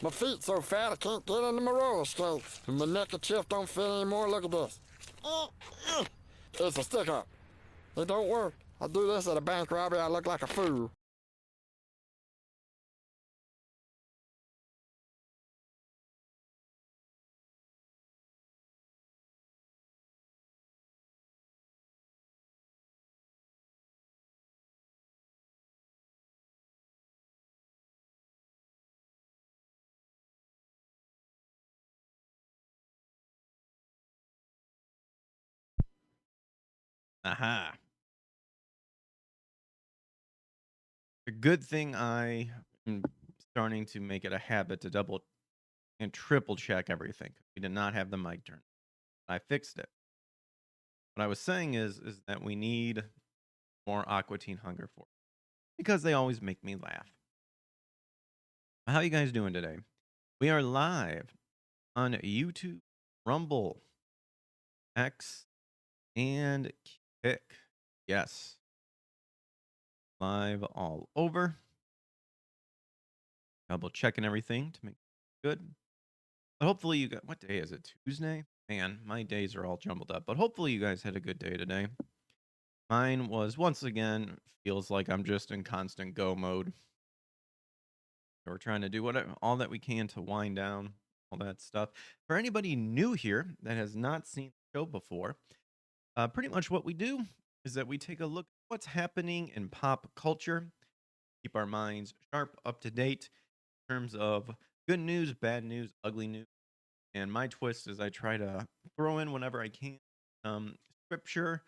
My feet so fat I can't get into my roller skates. And my neck and chest don't fit anymore. Look at this. It's a stick up. It don't work. I do this at a bank robbery. I look like a fool. Aha. A good thing I am starting to make it a habit to double and triple check everything. We did not have the mic turn. I fixed it. What I was saying is that we need more Aqua Teen Hunger Force because they always make me laugh. How you guys doing today? We are live on YouTube, Rumble, X, and Kick. Yes, live all over. Double checking everything to make it good. But hopefully you got, what day is it? Tuesday? Man, my days are all jumbled up. But hopefully you guys had a good day today. Mine was once again feels like I'm just in constant go mode. We're trying to do all that we can to wind down all that stuff. For anybody new here that has not seen the show before, pretty much what we do is that we take a look at what's happening in pop culture, keep our minds sharp, up to date in terms of good news, bad news, ugly news. And my twist is I try to throw in whenever I can um, scripture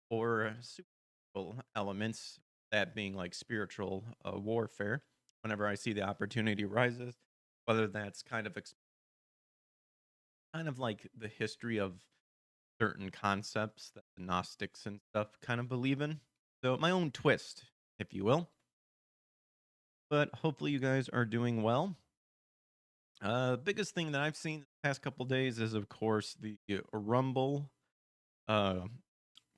or supernatural elements, that being like spiritual warfare, whenever I see the opportunity rises, whether that's kind of like the history of certain concepts that the Gnostics and stuff kind of believe in. So my own twist, if you will. But hopefully you guys are doing well. Biggest thing that I've seen the past couple days is, of course, the Rumble uh,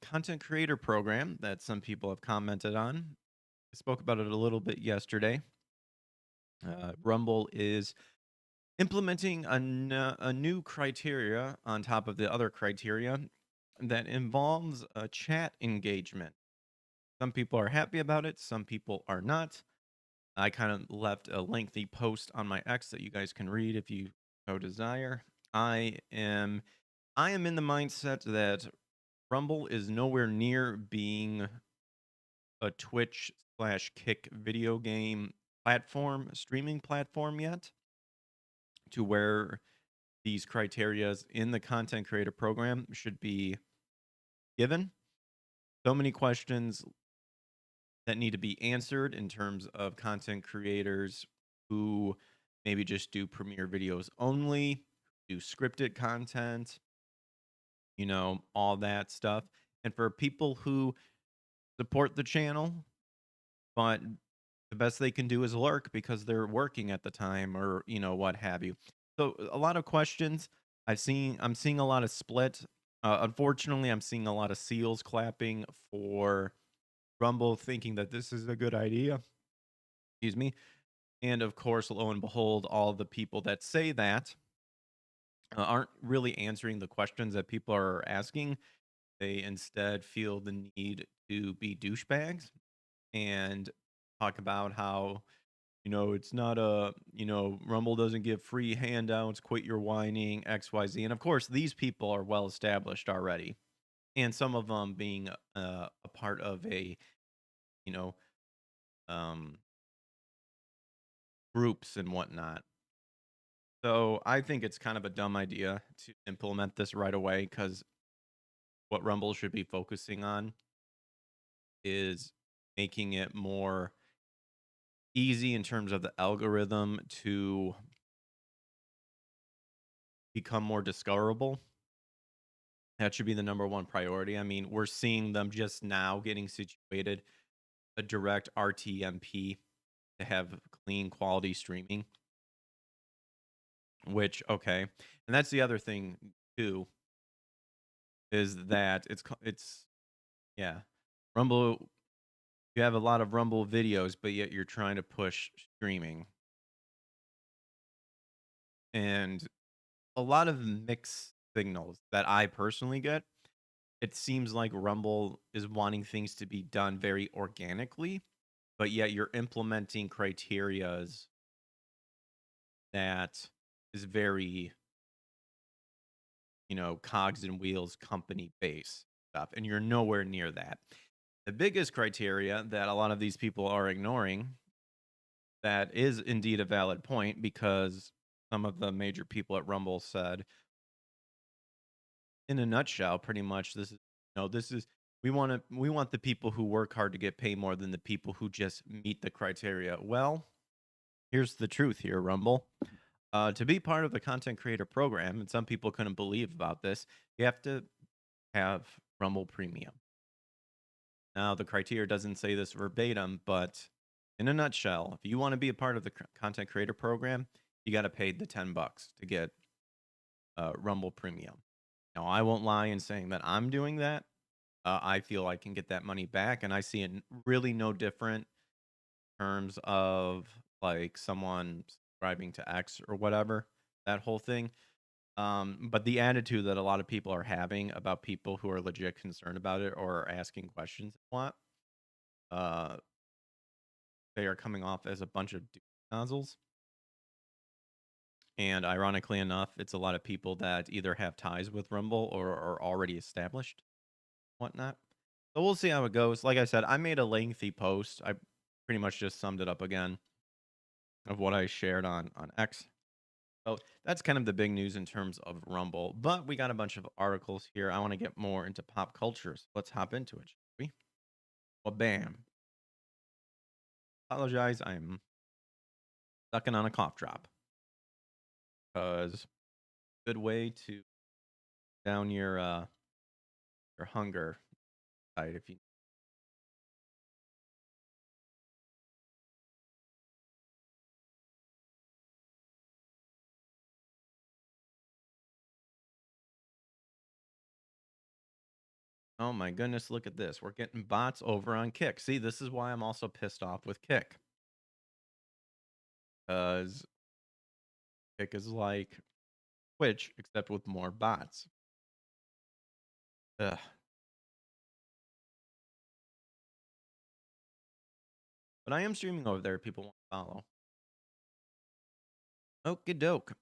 content creator program that some people have commented on. I spoke about it a little bit yesterday. Rumble is implementing a new criteria on top of the other criteria that involves a chat engagement. Some people are happy about it, some people are not. I kind of left a lengthy post on my X that you guys can read if you so desire. I am I am in the mindset that Rumble is nowhere near being a Twitch slash Kick video game platform, streaming platform yet, to where these criterias in the content creator program should be given. So many questions that need to be answered in terms of content creators who maybe just do premiere videos only, do scripted content, all that stuff. And for people who support the channel, but the best they can do is lurk because they're working at the time or, what have you. So a lot of questions. I'm seeing a lot of split. Unfortunately, I'm seeing a lot of seals clapping for Rumble, thinking that this is a good idea. Excuse me. And of course, lo and behold, all the people that say that aren't really answering the questions that people are asking. They instead feel the need to be douchebags and talk about how, it's not Rumble doesn't give free handouts, quit your whining, XYZ. And of course, these people are well established already. And some of them being a part of a, you know, um, groups and whatnot. So I think it's kind of a dumb idea to implement this right away because what Rumble should be focusing on is making it more easy in terms of the algorithm to become more discoverable. That should be the number one priority. I mean, we're seeing them just now getting situated a direct RTMP to have clean quality streaming, which okay. And that's the other thing too, is that it's yeah. Rumble, you have a lot of Rumble videos, but yet you're trying to push streaming. and a lot of mixed signals that I personally get. It seems like Rumble is wanting things to be done very organically, but yet you're implementing criterias that is very, cogs and wheels company based stuff, and you're nowhere near that. The biggest criteria that a lot of these people are ignoring, that is indeed a valid point, because some of the major people at Rumble said, in a nutshell, pretty much, this is we want the people who work hard to get paid more than the people who just meet the criteria. Well, here's the truth here, Rumble. To be part of the content creator program, and some people couldn't believe about this, you have to have Rumble Premium. Now, the criteria doesn't say this verbatim, but in a nutshell, if you want to be a part of the content creator program, you got to pay the $10 to get Rumble Premium. Now, I won't lie in saying that I'm doing that. I feel I can get that money back, and I see it really no different in terms of like someone subscribing to X or whatever, that whole thing. But the attitude that a lot of people are having about people who are legit concerned about it or are asking questions a lot, uh, they are coming off as a bunch of nozzles. And ironically enough, it's a lot of people that either have ties with Rumble or are already established, whatnot. So we'll see how it goes. Like I said, I made a lengthy post. I pretty much just summed it up again of what I shared on X. So that's kind of the big news in terms of Rumble. But we got a bunch of articles here. I want to get more into pop culture. So let's hop into it, shall we? Well, bam. Apologize. I'm sucking on a cough drop because good way to down your hunger, right? If you Oh my goodness, look at this. We're getting bots over on Kick. See, this is why I'm also pissed off with Kick. Because Kick is like Twitch, except with more bots. Ugh. But I am streaming over there if people want to follow. Okie doke.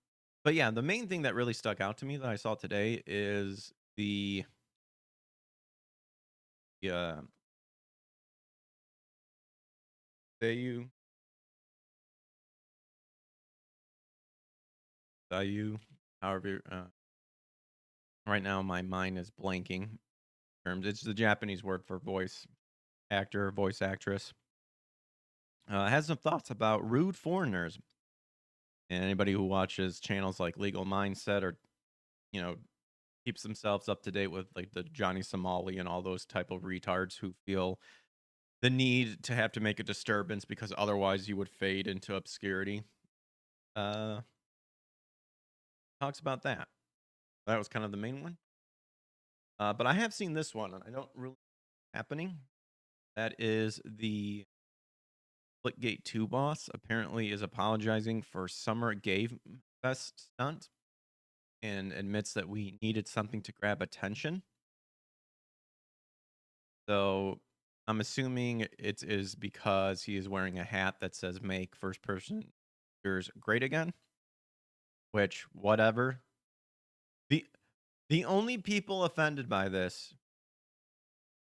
But yeah, the main thing that really stuck out to me that I saw today is the Seiyu, Seiyu, however, right now my mind is blanking. Terms, it's the Japanese word for voice actor, voice actress. Has some thoughts about rude foreigners. And anybody who watches channels like Legal Mindset or, you know, keeps themselves up to date with like the Johnny Somali and all those type of retards who feel the need to have to make a disturbance because otherwise you would fade into obscurity. Uh Talks about that. That was kind of the main one. But I have seen this one and I don't really happening. That is the Splitgate 2 boss apparently is apologizing for Summer Gay Fest stunt and admits that we needed something to grab attention. So I'm assuming it is because he is wearing a hat that says "Make first person shooters great again." Which, whatever. the The only people offended by this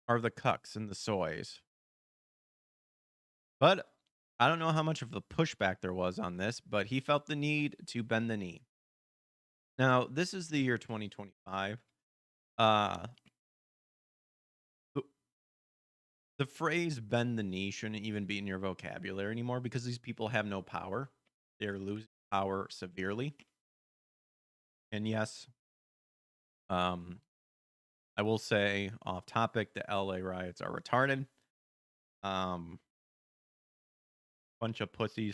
are the cucks and the soys. But I don't know how much of a pushback there was on this, but he felt the need to bend the knee. Now, this is the year 2025. Uh, the, the phrase "bend the knee" shouldn't even be in your vocabulary anymore because these people have no power. They're losing power severely. And yes, um, I will say off topic, the LA riots are retarded. Um, Bunch of pussies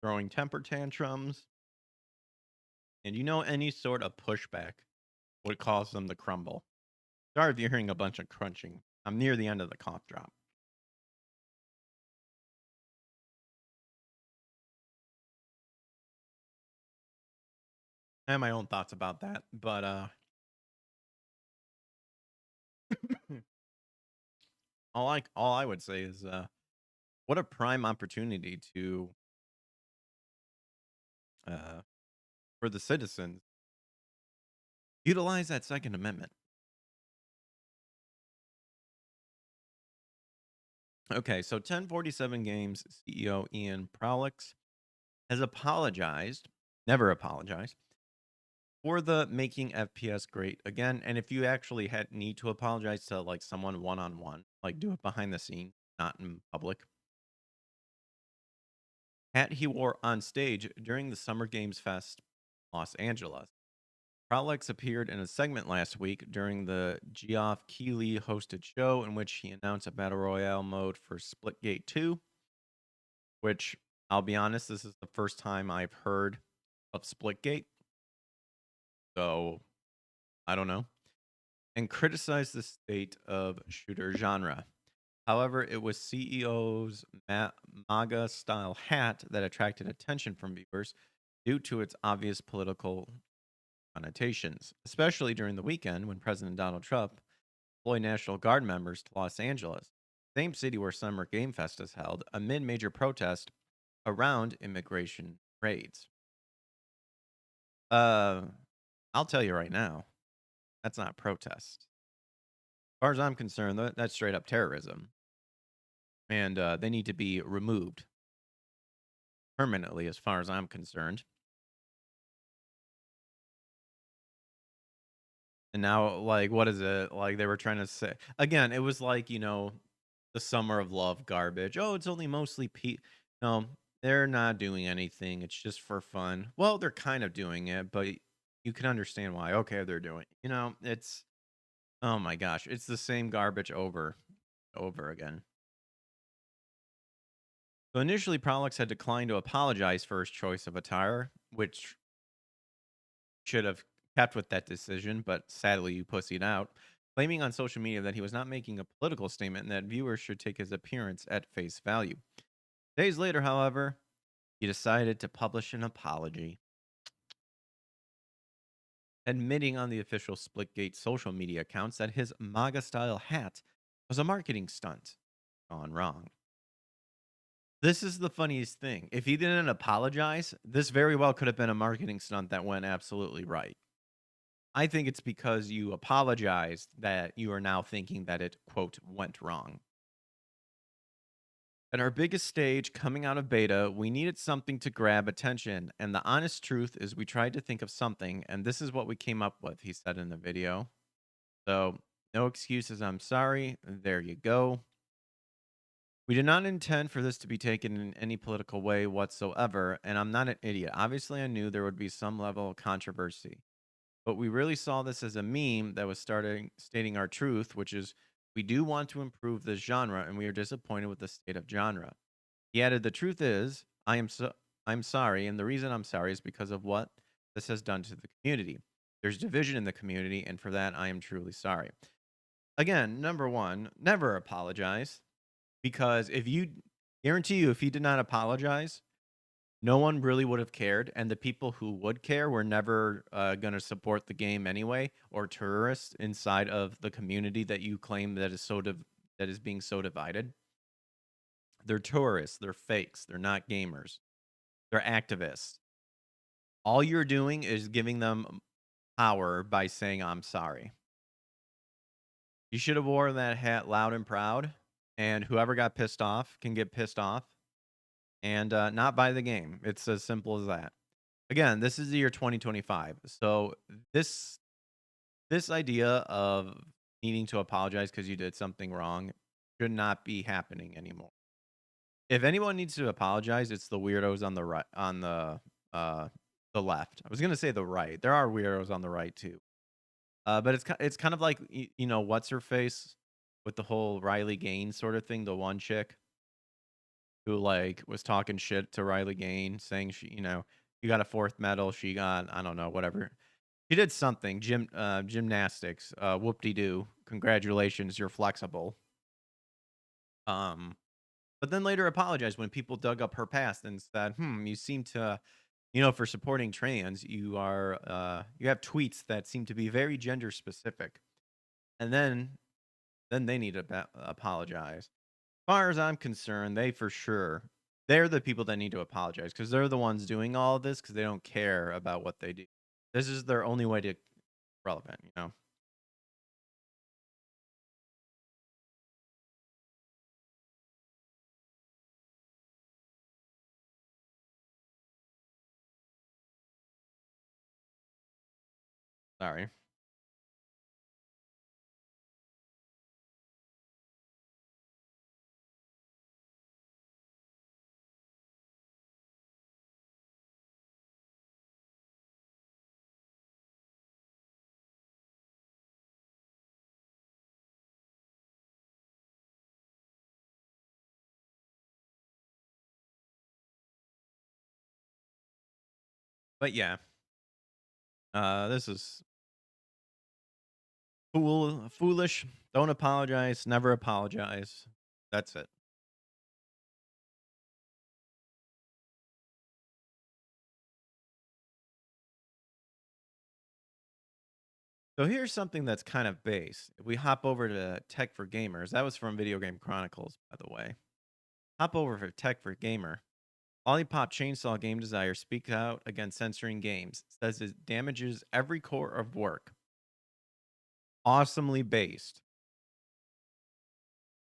throwing temper tantrums. And any sort of pushback would cause them to crumble. Sorry if you're hearing a bunch of crunching. I'm near the end of the cough drop. I have my own thoughts about that, but all I would say is what a prime opportunity to uh for the citizens utilize that Second Amendment. Okay, so 1047 Games CEO Ian Prolix has apologized, never apologized, for the making FPS great again. And if you actually had need to apologize to like someone one on one, like do it behind the scenes, not in public. Hat he wore on stage during the Summer Games Fest Los Angeles. Prolix appeared in a segment last week during the Geoff Keighley hosted show in which he announced a Battle Royale mode for Splitgate 2, which I'll be honest, this is the first time I've heard of Splitgate. So I don't know. And criticized the state of shooter genre. However, it was CEO's MAGA style hat that attracted attention from viewers due to its obvious political connotations, especially during the weekend when President Donald Trump deployed National Guard members to Los Angeles, same city where Summer Game Fest is held, amid major protest around immigration raids. Uh, I'll tell you right now, that's not protest. As far as I'm concerned, that's straight up terrorism, and they need to be removed permanently, as far as I'm concerned. And now, like, what is it? Like, they were trying to say again, it was like, the summer of love garbage. Oh, it's only mostly No, they're not doing anything. It's just for fun. Well, they're kind of doing it, but you can understand why. Okay, they're doing. It's oh my gosh, it's the same garbage over again. So initially, Prolix had declined to apologize for his choice of attire, which should have kept with that decision, but sadly you pussied out, claiming on social media that he was not making a political statement and that viewers should take his appearance at face value. Days later, however, he decided to publish an apology, admitting on the official Splitgate social media accounts that his MAGA style hat was a marketing stunt gone wrong. This is the funniest thing. If he didn't apologize, this very well could have been a marketing stunt that went absolutely right. I think it's because you apologized that you are now thinking that it, quote, went wrong. At our biggest stage coming out of beta, we needed something to grab attention. And the honest truth is, we tried to think of something, and this is what we came up with, he said in the video. So, no excuses. I'm sorry. There you go. We did not intend for this to be taken in any political way whatsoever, and I'm not an idiot. Obviously, I knew there would be some level of controversy. But we really saw this as a meme that was starting stating our truth, which is we do want to improve this genre, and we are disappointed with the state of genre. He added, "The truth is, I'm sorry, and the reason I'm sorry is because of what this has done to the community. There's division in the community, and for that, I am truly sorry." Again, number one, never apologize, because if you guarantee you, if he did not apologize, no one really would have cared, and the people who would care were never going to support the game anyway, or tourists inside of the community that you claim that is being so divided. They're tourists, they're fakes, they're not gamers, they're activists. All you're doing is giving them power by saying I'm sorry. You should have worn that hat loud and proud, and whoever got pissed off can get pissed off and not buy the game. It's as simple as that. Again, this is the year 2025. So this idea of needing to apologize because you did something wrong should not be happening anymore. If anyone needs to apologize, it's the weirdos on the right, on the left. I was gonna say the right. There are weirdos on the right too. But it's kind of like what's her face with the whole Riley Gaines sort of thing. The one chick who like was talking shit to Riley Gaines, saying you got a fourth medal, she got I don't know whatever. She did something gymnastics. Whoop de doo. Congratulations, you're flexible. But then later apologized when people dug up her past and said, you seem to, For supporting trans, you have tweets that seem to be very gender specific, and then they need to apologize. As far as I'm concerned, they're the people that need to apologize because they're the ones doing all of this because they don't care about what they do. This is their only way to relevant. Sorry. But yeah, this is foolish. Don't apologize. Never apologize. That's it. So here's something that's kind of base. If we hop over to Tech for Gamers, that was from Video Game Chronicles, by the way. Hop over for Tech for Gamer. Lollipop Chainsaw Game Designer speaks out against censoring games. Says it damages every core of work. Awesomely based.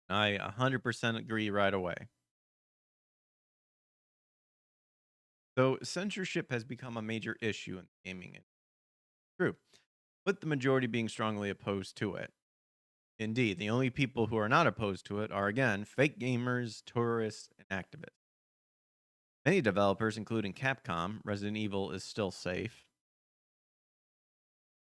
I 100% agree right away. So censorship has become a major issue in gaming. True, with the majority being strongly opposed to it. Indeed, the only people who are not opposed to it are, again, fake gamers, tourists, and activists. Many developers, including Capcom, Resident Evil is still safe,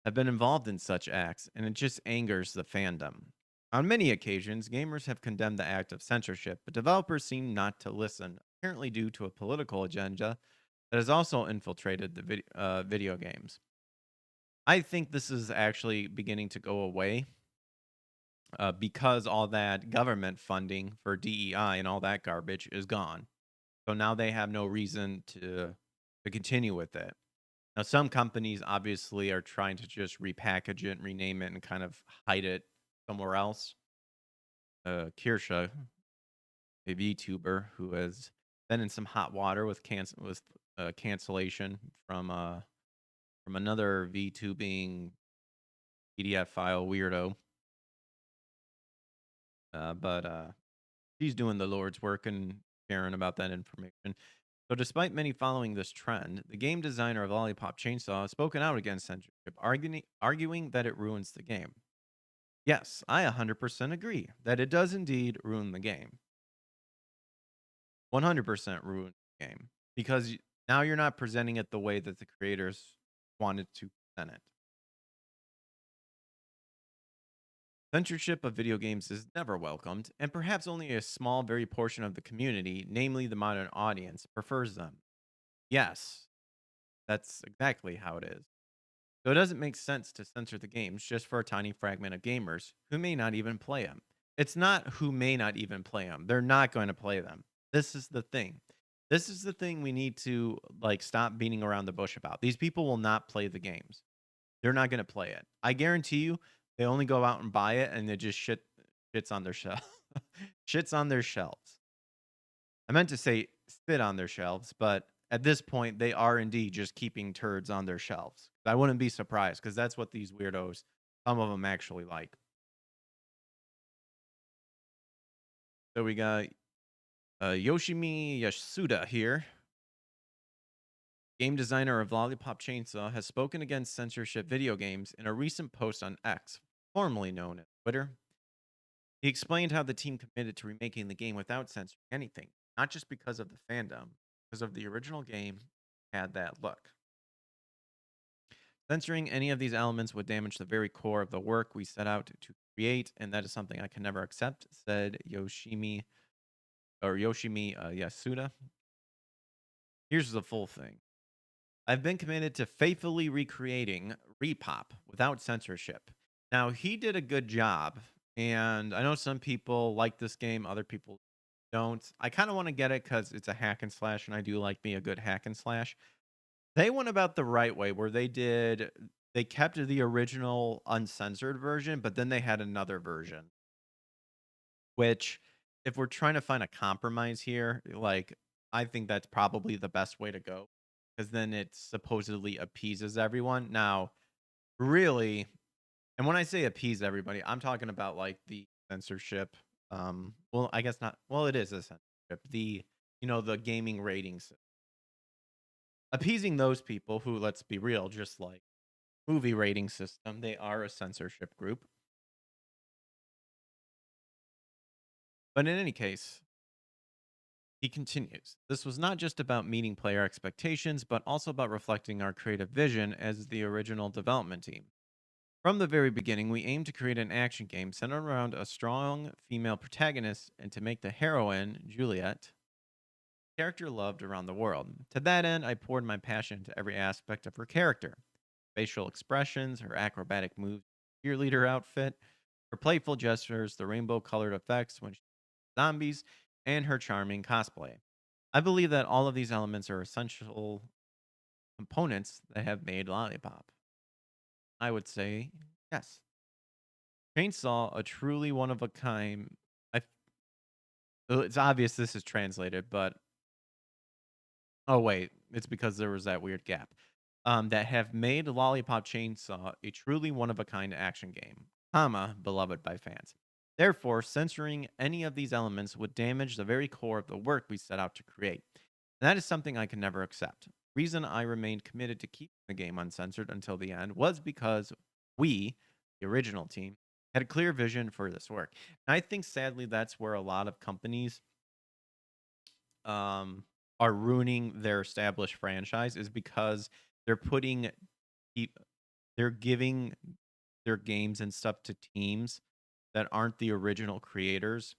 have been involved in such acts, and it just angers the fandom. On many occasions, gamers have condemned the act of censorship, but developers seem not to listen, apparently due to a political agenda that has also infiltrated the video games. I think this is actually beginning to go away because all that government funding for DEI and all that garbage is gone. So now they have no reason to continue with it. Now, some companies obviously are trying to just repackage it, rename it, and kind of hide it somewhere else. Kirsha, a VTuber who has been in some hot water with cancellation from another VTubing PDF file weirdo. But she's doing the Lord's work and sharing about that information. So, despite many following this trend, the game designer of Lollipop Chainsaw has spoken out against censorship, arguing that it ruins the game. Yes, I 100% agree that it does indeed ruin the game. 100% ruin the game because now you're not presenting it the way that the creators wanted to present it. Censorship of video games is never welcomed, and perhaps only a small, very portion of the community, namely the modern audience, prefers them. Yes, that's exactly how it is. So it doesn't make sense to censor the games just for a tiny fragment of gamers who may not even play them. It's not who may not even play them. They're not going to play them. This is the thing. This is the thing we need to stop beating around the bush about. These people will not play the games. They're not going to play it. I guarantee you they only go out and buy it and they just shits on their shelf. Shits on their shelves. I meant to say spit on their shelves, but at this point, they are indeed just keeping turds on their shelves. I wouldn't be surprised because that's what these weirdos, some of them actually like. So we got Yoshimi Yasuda here. Game designer of Lollipop Chainsaw has spoken against censorship video games in a recent post on X, formerly known as Twitter. He explained how the team committed to remaking the game without censoring anything, not just because of the fandom, because of the original game had that look. Censoring any of these elements would damage the very core of the work we set out to create, and that is something I can never accept, said Yoshimi Yasuda. Here's the full thing. I've been committed to faithfully recreating Repop without censorship. Now, he did a good job, and I know some people like this game, other people don't. I kind of want to get it because it's a hack and slash, and I do like me a good hack and slash. They went about the right way where they kept the original uncensored version, but then they had another version, which if we're trying to find a compromise here, like I think that's probably the best way to go because then it supposedly appeases everyone. Now, really, and when I say appease everybody, I'm talking about like the censorship. Well, I guess not. Well, it is a censorship. The gaming ratings, appeasing those people who, let's be real, just like movie rating system, they are a censorship group. But in any case, he continues. This was not just about meeting player expectations, but also about reflecting our creative vision as the original development team. From the very beginning, we aimed to create an action game centered around a strong female protagonist and to make the heroine, Juliet, character loved around the world. To that end, I poured my passion into every aspect of her character: facial expressions, her acrobatic moves, cheerleader outfit, her playful gestures, the rainbow colored effects when she zombies, and her charming cosplay. I believe that all of these elements are essential components that have made Lollipop. I would say yes. Chainsaw, a truly one of a kind. I, it's obvious this is translated, but oh wait, it's because there was that weird gap. That have made Lollipop Chainsaw a truly one of a kind action game, comma, beloved by fans. Therefore, censoring any of these elements would damage the very core of the work we set out to create. And that is something I can never accept. Reason I remained committed to keeping the game uncensored until the end was because we, the original team, had a clear vision for this work. And I think sadly that's where a lot of companies um, are ruining their established franchise is because they're putting peop- they're giving their games and stuff to teams that aren't the original creators,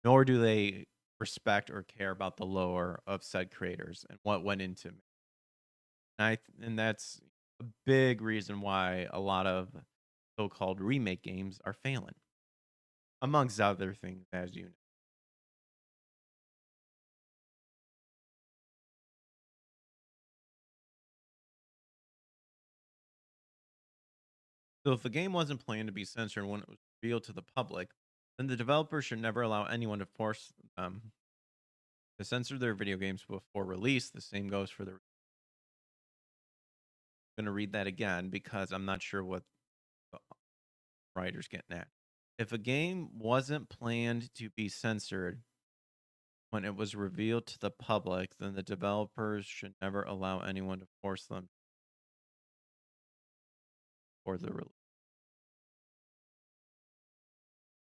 nor do they respect or care about the lore of said creators and what went into it. And that's a big reason why a lot of so-called remake games are failing, amongst other things, as you know. So if the game wasn't planned to be censored when it was revealed to the public, then the developer should never allow anyone to force them to censor their video games before release. The same goes for the. I'm going to read that again because I'm not sure what the writer's getting at. If a game wasn't planned to be censored when it was revealed to the public, then the developers should never allow anyone to force them for the release.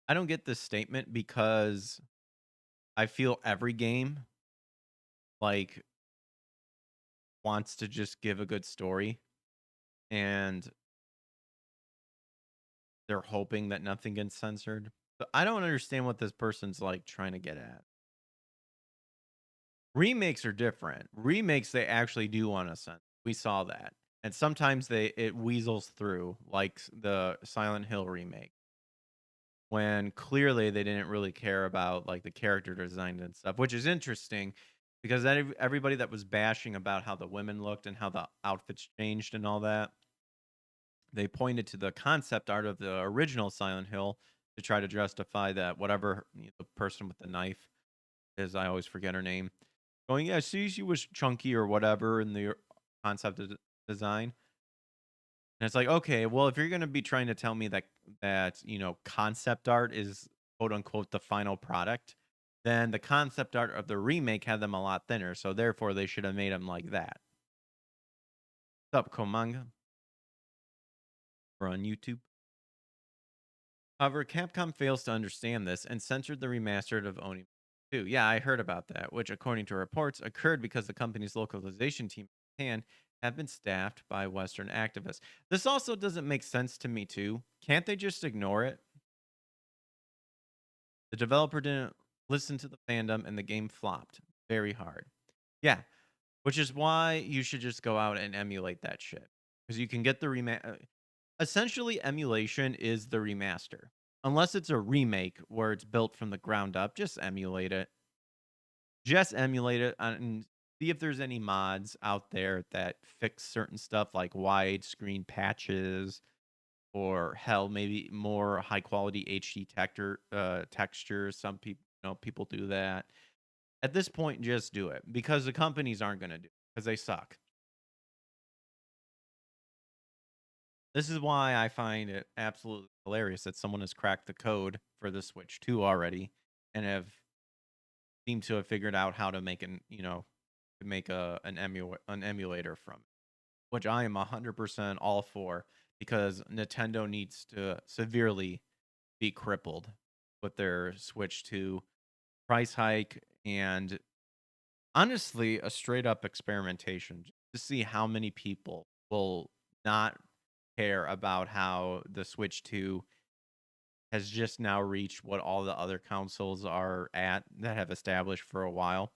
I don't get this statement because I feel every game like wants to just give a good story and they're hoping that nothing gets censored. But I don't understand what this person's like trying to get at. Remakes are different. Remakes they actually do want to censor. We saw that. And sometimes it weasels through, like the Silent Hill remake, when clearly they didn't really care about like the character design and stuff, which is interesting because everybody that was bashing about how the women looked and how the outfits changed and all that, they pointed to the concept art of the original Silent Hill to try to justify that whatever the person with the knife is, I always forget her name, going, yeah, see, she was chunky or whatever in the concept of design. And it's like, okay, well, if you're going to be trying to tell me that concept art is quote unquote the final product, then the concept art of the remake had them a lot thinner. So therefore, they should have made them like that. What's up, Komanga? We're on YouTube. However, Capcom fails to understand this and censored the remastered of Oni 2. Yeah, I heard about that, which, according to reports, occurred because the company's localization team in Japan have been staffed by Western activists. This also doesn't make sense to me, too. Can't they just ignore it? The developer didn't listen to the fandom and the game flopped very hard. Yeah, which is why you should just go out and emulate that shit. Because you can get the essentially, emulation is the remaster. Unless it's a remake where it's built from the ground up, just emulate it. Just emulate it. And see if there's any mods out there that fix certain stuff like widescreen patches or hell, maybe more high quality HD textures. Some people, people do that. At this point, just do it because the companies aren't going to do it because they suck. This is why I find it absolutely hilarious that someone has cracked the code for the Switch 2 already and have seemed to have figured out how to make an emulator from it, which I am 100% all for because Nintendo needs to severely be crippled with their Switch 2 price hike and honestly a straight up experimentation just to see how many people will not care about how the Switch 2 has just now reached what all the other consoles are at that have established for a while,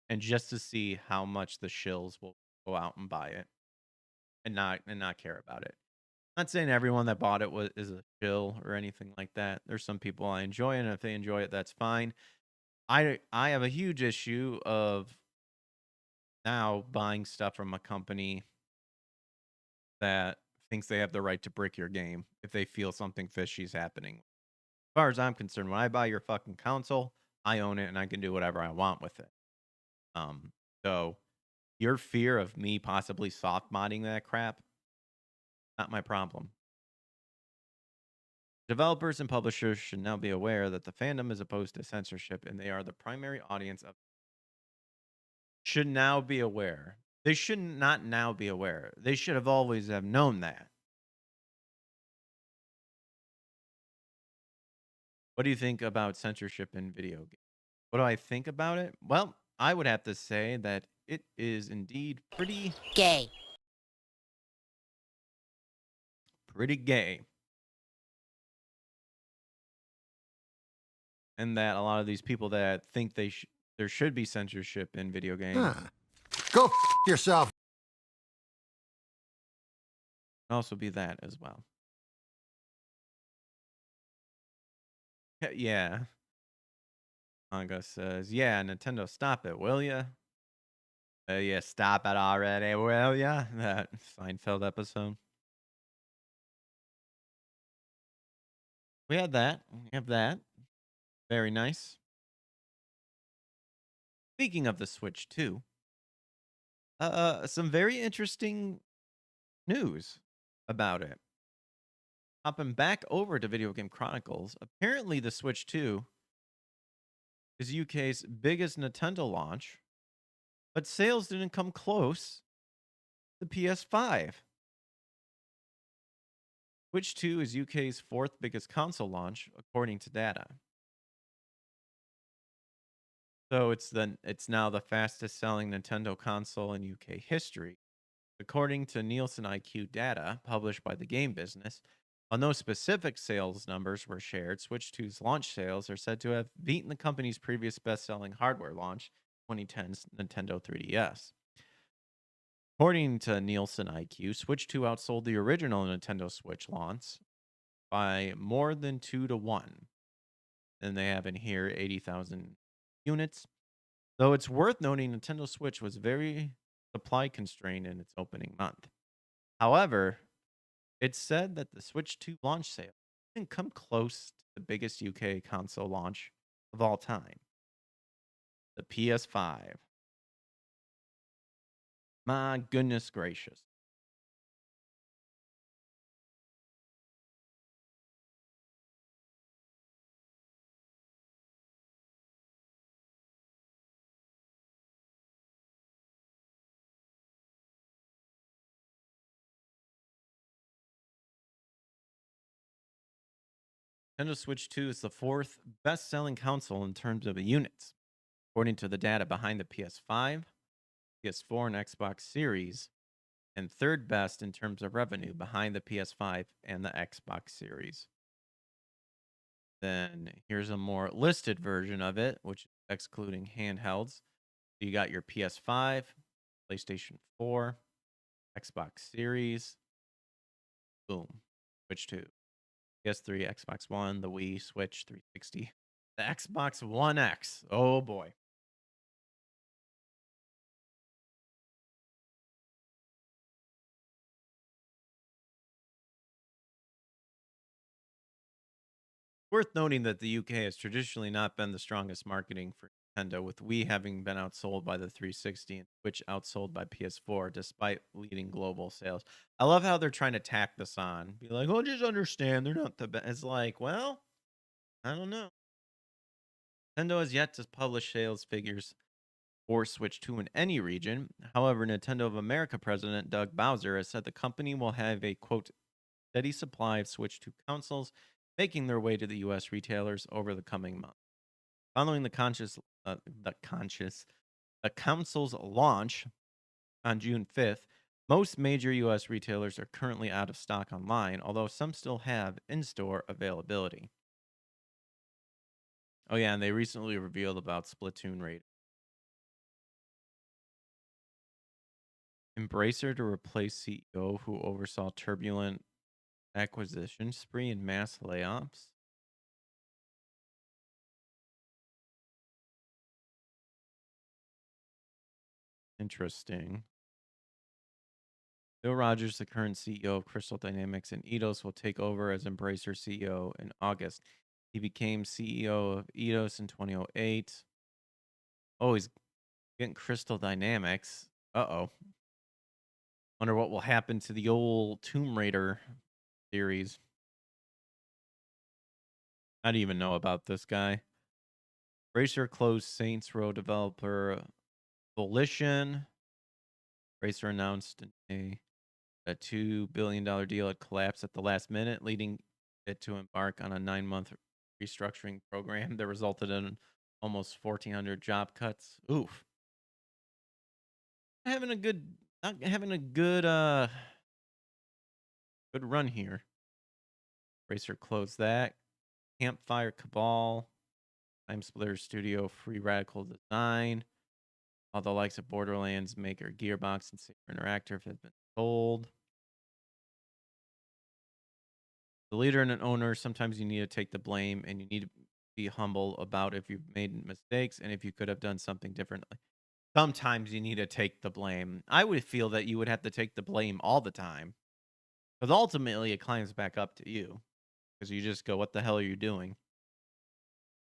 and just to see how much the shills will go out and buy it and not care about it. Not saying everyone that bought it is a shill or anything like that. There's some people I enjoy, and if they enjoy it, that's fine. I have a huge issue of now buying stuff from a company that thinks they have the right to brick your game if they feel something fishy is happening. As far as I'm concerned, when I buy your fucking console, I own it and I can do whatever I want with it. So your fear of me possibly soft modding that crap, not my problem. Developers and publishers should now be aware that the fandom is opposed to censorship and they are the primary audience of should now be aware. They should not now be aware. They should have always have known that. What do you think about censorship in video games? What do I think about it? Well, I would have to say that it is indeed Gay. pretty gay. And that a lot of these people that think there should be censorship in video games Go yourself. can also be that as well. Yeah. Manga says, yeah, Nintendo, stop it, will ya? Yeah, stop it already, will ya? That Seinfeld episode. We had that. We have that. Very nice. Speaking of the Switch 2, some very interesting news about it. Hopping back over to Video Game Chronicles, apparently the Switch 2 is UK's biggest Nintendo launch, but sales didn't come close to the PS5. Switch 2 is UK's fourth biggest console launch, according to data. So it's now the fastest selling Nintendo console in UK history. According to Nielsen IQ data published by the Game Business, while no specific sales numbers were shared, Switch 2's launch sales are said to have beaten the company's previous best-selling hardware launch, 2010's Nintendo 3DS. According to Nielsen IQ, Switch 2 outsold the original Nintendo Switch launch by more than 2-1. And they have in here 80,000 units. Though it's worth noting Nintendo Switch was very supply constrained in its opening month. However, it's said that the Switch 2 launch sale didn't come close to the biggest UK console launch of all time, the PS5. My goodness gracious. Nintendo Switch 2 is the fourth best selling console in terms of units, according to the data behind the PS5, PS4, and Xbox Series, and third best in terms of revenue behind the PS5 and the Xbox Series. Then here's a more listed version of it, which is excluding handhelds. You got your PS5, PlayStation 4, Xbox Series, boom, Switch 2, PS3, Xbox One, the Wii, Switch 360, the Xbox One X. Oh boy. Worth noting that the UK has traditionally not been the strongest marketing for Nintendo, with Wii having been outsold by the 360 and Switch outsold by PS4, despite leading global sales. I love how they're trying to tack this on. Be like, oh, just understand they're not the best. It's like, well, I don't know. Nintendo has yet to publish sales figures for Switch 2 in any region. However, Nintendo of America president Doug Bowser has said the company will have a quote steady supply of Switch 2 consoles making their way to the US retailers over the coming months. Following the console's launch on June 5th, most major US retailers are currently out of stock online, although some still have in-store availability. Oh yeah, and they recently revealed about Splatoon raid. Embracer to replace CEO who oversaw turbulent acquisition spree and mass layoffs. Interesting. Bill Rogers, the current CEO of Crystal Dynamics and Eidos, will take over as Embracer CEO in August. He became CEO of Eidos in 2008. Oh, he's getting Crystal Dynamics. Uh-oh. Wonder what will happen to the old Tomb Raider series. I didn't even know about this guy. Embracer closed Saints Row developer Volition. Embracer announced a $2 billion deal had collapsed at the last minute, leading it to embark on a 9-month restructuring program that resulted in almost 1,400 job cuts. Oof. Not having a good run here. Racer closed that. Campfire Cabal, Time Splitter Studio, Free Radical Design. All the likes of Borderlands maker Gearbox and Saber Interactive have been sold. The leader and an owner, sometimes you need to take the blame and you need to be humble about if you've made mistakes and if you could have done something differently. Sometimes you need to take the blame. I would feel that you would have to take the blame all the time because ultimately it climbs back up to you because you just go, what the hell are you doing?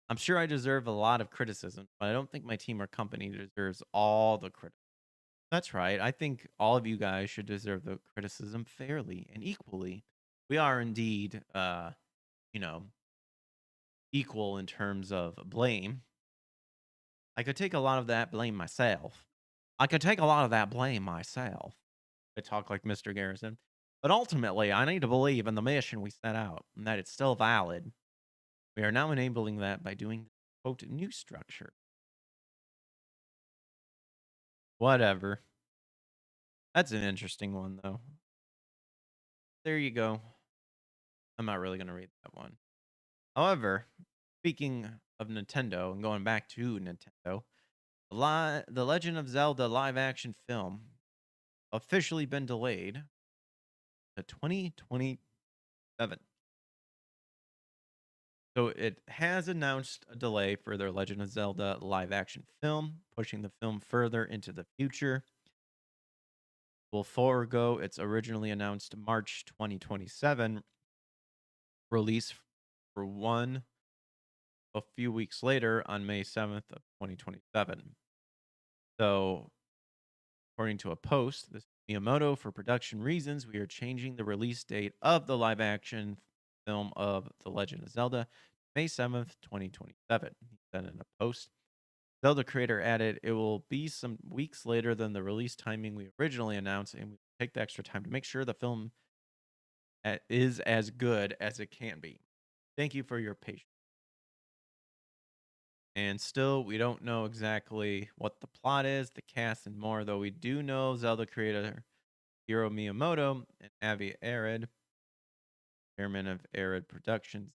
I'm sure I deserve a lot of criticism, but I don't think my team or company deserves all the criticism. That's right. I think all of you guys should deserve the criticism fairly and equally. We are indeed, you know, equal in terms of blame. I could take a lot of that blame myself. I talk like Mr. Garrison. But ultimately, I need to believe in the mission we set out and that it's still valid. We are now enabling that by doing, quote, new structure. Whatever. That's an interesting one, though. There you go. I'm not really going to read that one. However, speaking of Nintendo and going back to Nintendo, the Legend of Zelda live action film officially been delayed to 2027. So it has announced a delay for their Legend of Zelda live action film, pushing the film further into the future. Will forego its originally announced March 2027 release for one a few weeks later on May 7th of 2027. So, according to a post, this Miyamoto, for production reasons, we are changing the release date of the live action film of The Legend of Zelda, May 7th, 2027. He said in a post. Zelda creator added, it will be some weeks later than the release timing we originally announced, and we take the extra time to make sure the film is as good as it can be. Thank you for your patience. And still, we don't know exactly what the plot is, the cast, and more, though we do know Zelda creator Hiro Miyamoto and Avi Arad, chairman of Arad Productions,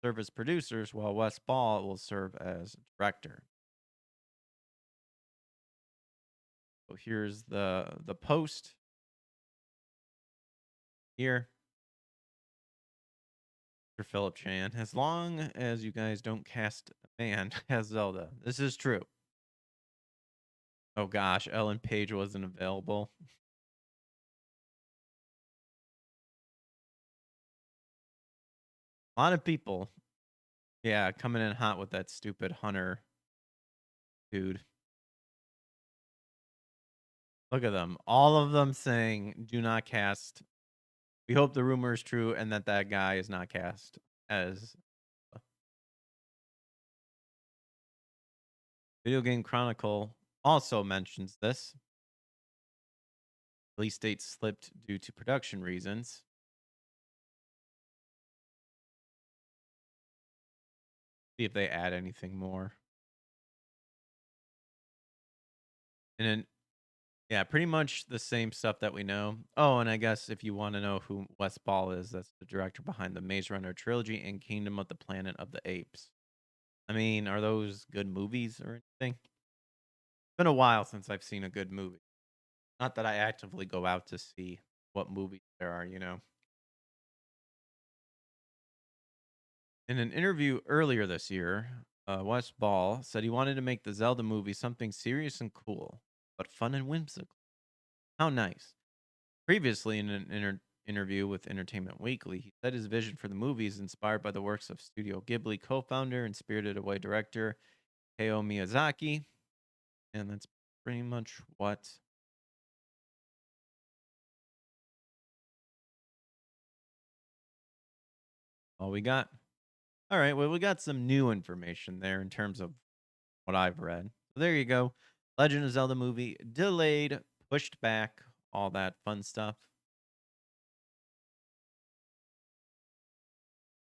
serve as producers, while Wes Ball will serve as director. So here's the post here. For Philip Chan, as long as you guys don't cast a man as Zelda, this is true. Oh gosh, Ellen Page wasn't available. A lot of people Yeah, coming in hot with that stupid Hunter dude. Look at them. All of them saying, do not cast. We hope the rumor is true and that that guy is not cast as Video Game Chronicle also mentions this. Release date slipped due to production reasons. See if they add anything more. And then, yeah, pretty much the same stuff that we know. Oh, and I guess if you want to know who Wes Ball is, that's the director behind the Maze Runner trilogy and Kingdom of the Planet of the Apes. I mean, are those good movies or anything? It's been a while since I've seen a good movie. Not that I actively go out to see what movies there are, you know. In an interview earlier this year, Wes Ball said he wanted to make the Zelda movie something serious and cool, but fun and whimsical. How nice. Previously, in an interview with Entertainment Weekly, he said his vision for the movie is inspired by the works of Studio Ghibli co founder and Spirited Away director Hayao Miyazaki. And that's pretty much what all we got. All right, well, we got some new information there in terms of what I've read. So there you go. Legend of Zelda movie delayed, pushed back, all that fun stuff.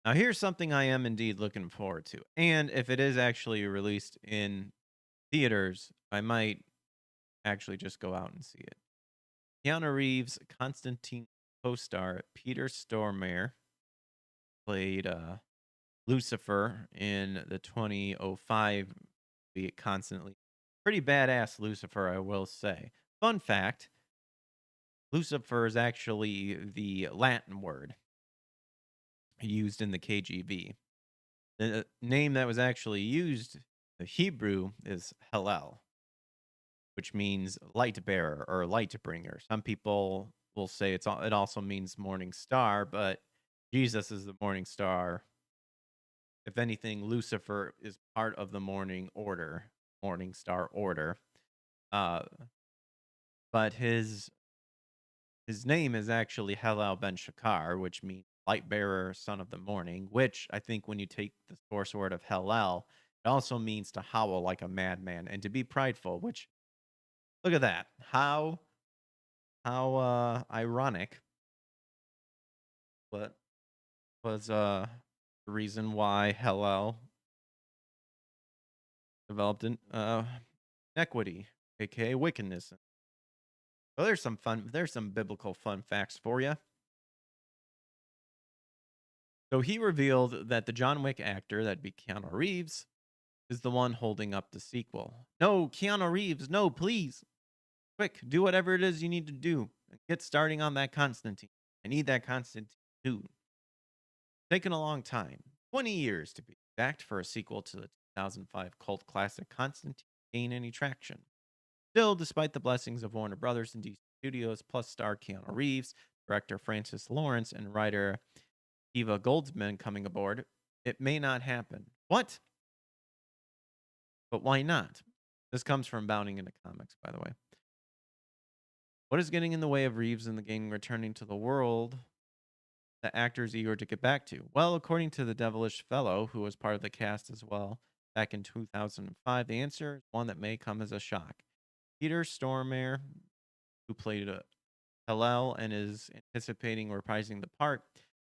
Now, here's something I am indeed looking forward to. And if it is actually released in theaters, I might actually just go out and see it. Keanu Reeves, Constantine co star Peter Stormare, played Lucifer in the 2005 movie Constantly. Pretty badass Lucifer, I will say. Fun fact, Lucifer is actually the Latin word used in the KGB. The name that was actually used, the Hebrew, is Hallel, which means light bearer or light bringer. Some people will say it also means morning star, but Jesus is the morning star. If anything, Lucifer is part of the morning star order. Uh, but his name is actually Hallel ben Shakar, which means light bearer, son of the morning, which I think when you take the source word of Hallel, it also means to howl like a madman and to be prideful, which look at that. How ironic. But was the reason why Hallel developed an equity, aka wickedness. Well, there's some biblical fun facts for you. So he revealed that the John Wick actor, that'd be Keanu Reeves, is the one holding up the sequel. No, Keanu Reeves, no, please. Quick, do whatever it is you need to do. Get starting on that Constantine. I need that Constantine too. Taken a long time, 20 years to be exact, for a sequel to the 2005 cult classic Constantine to gain any traction. Still, despite the blessings of Warner Brothers and DC Studios, plus star Keanu Reeves, director Francis Lawrence, and writer Eva Goldsman coming aboard, it may not happen. What? But why not? This comes from Bounding into Comics, by the way. What is getting in the way of Reeves and the gang returning to the world that actors eager to get back to? Well, according to the Devilish Fellow, who was part of the cast as well back in 2005, the answer is one that may come as a shock. Peter Stormare, who played Hallel and is anticipating reprising the part,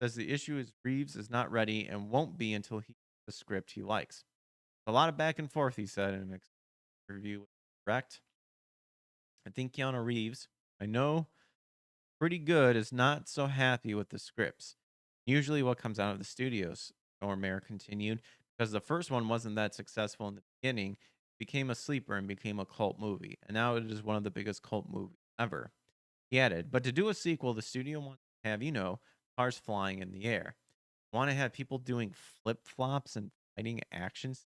says the issue is Reeves is not ready and won't be until he gets the script he likes. A lot of back and forth, he said in an interview with Direct. I think Keanu Reeves, I know pretty good, is not so happy with the scripts. Usually what comes out of the studios, Stormare continued, because the first one wasn't that successful in the beginning, it became a sleeper and became a cult movie. And now it is one of the biggest cult movies ever. He added, but to do a sequel, the studio wants to have, cars flying in the air. Want to have people doing flip flops and fighting actions.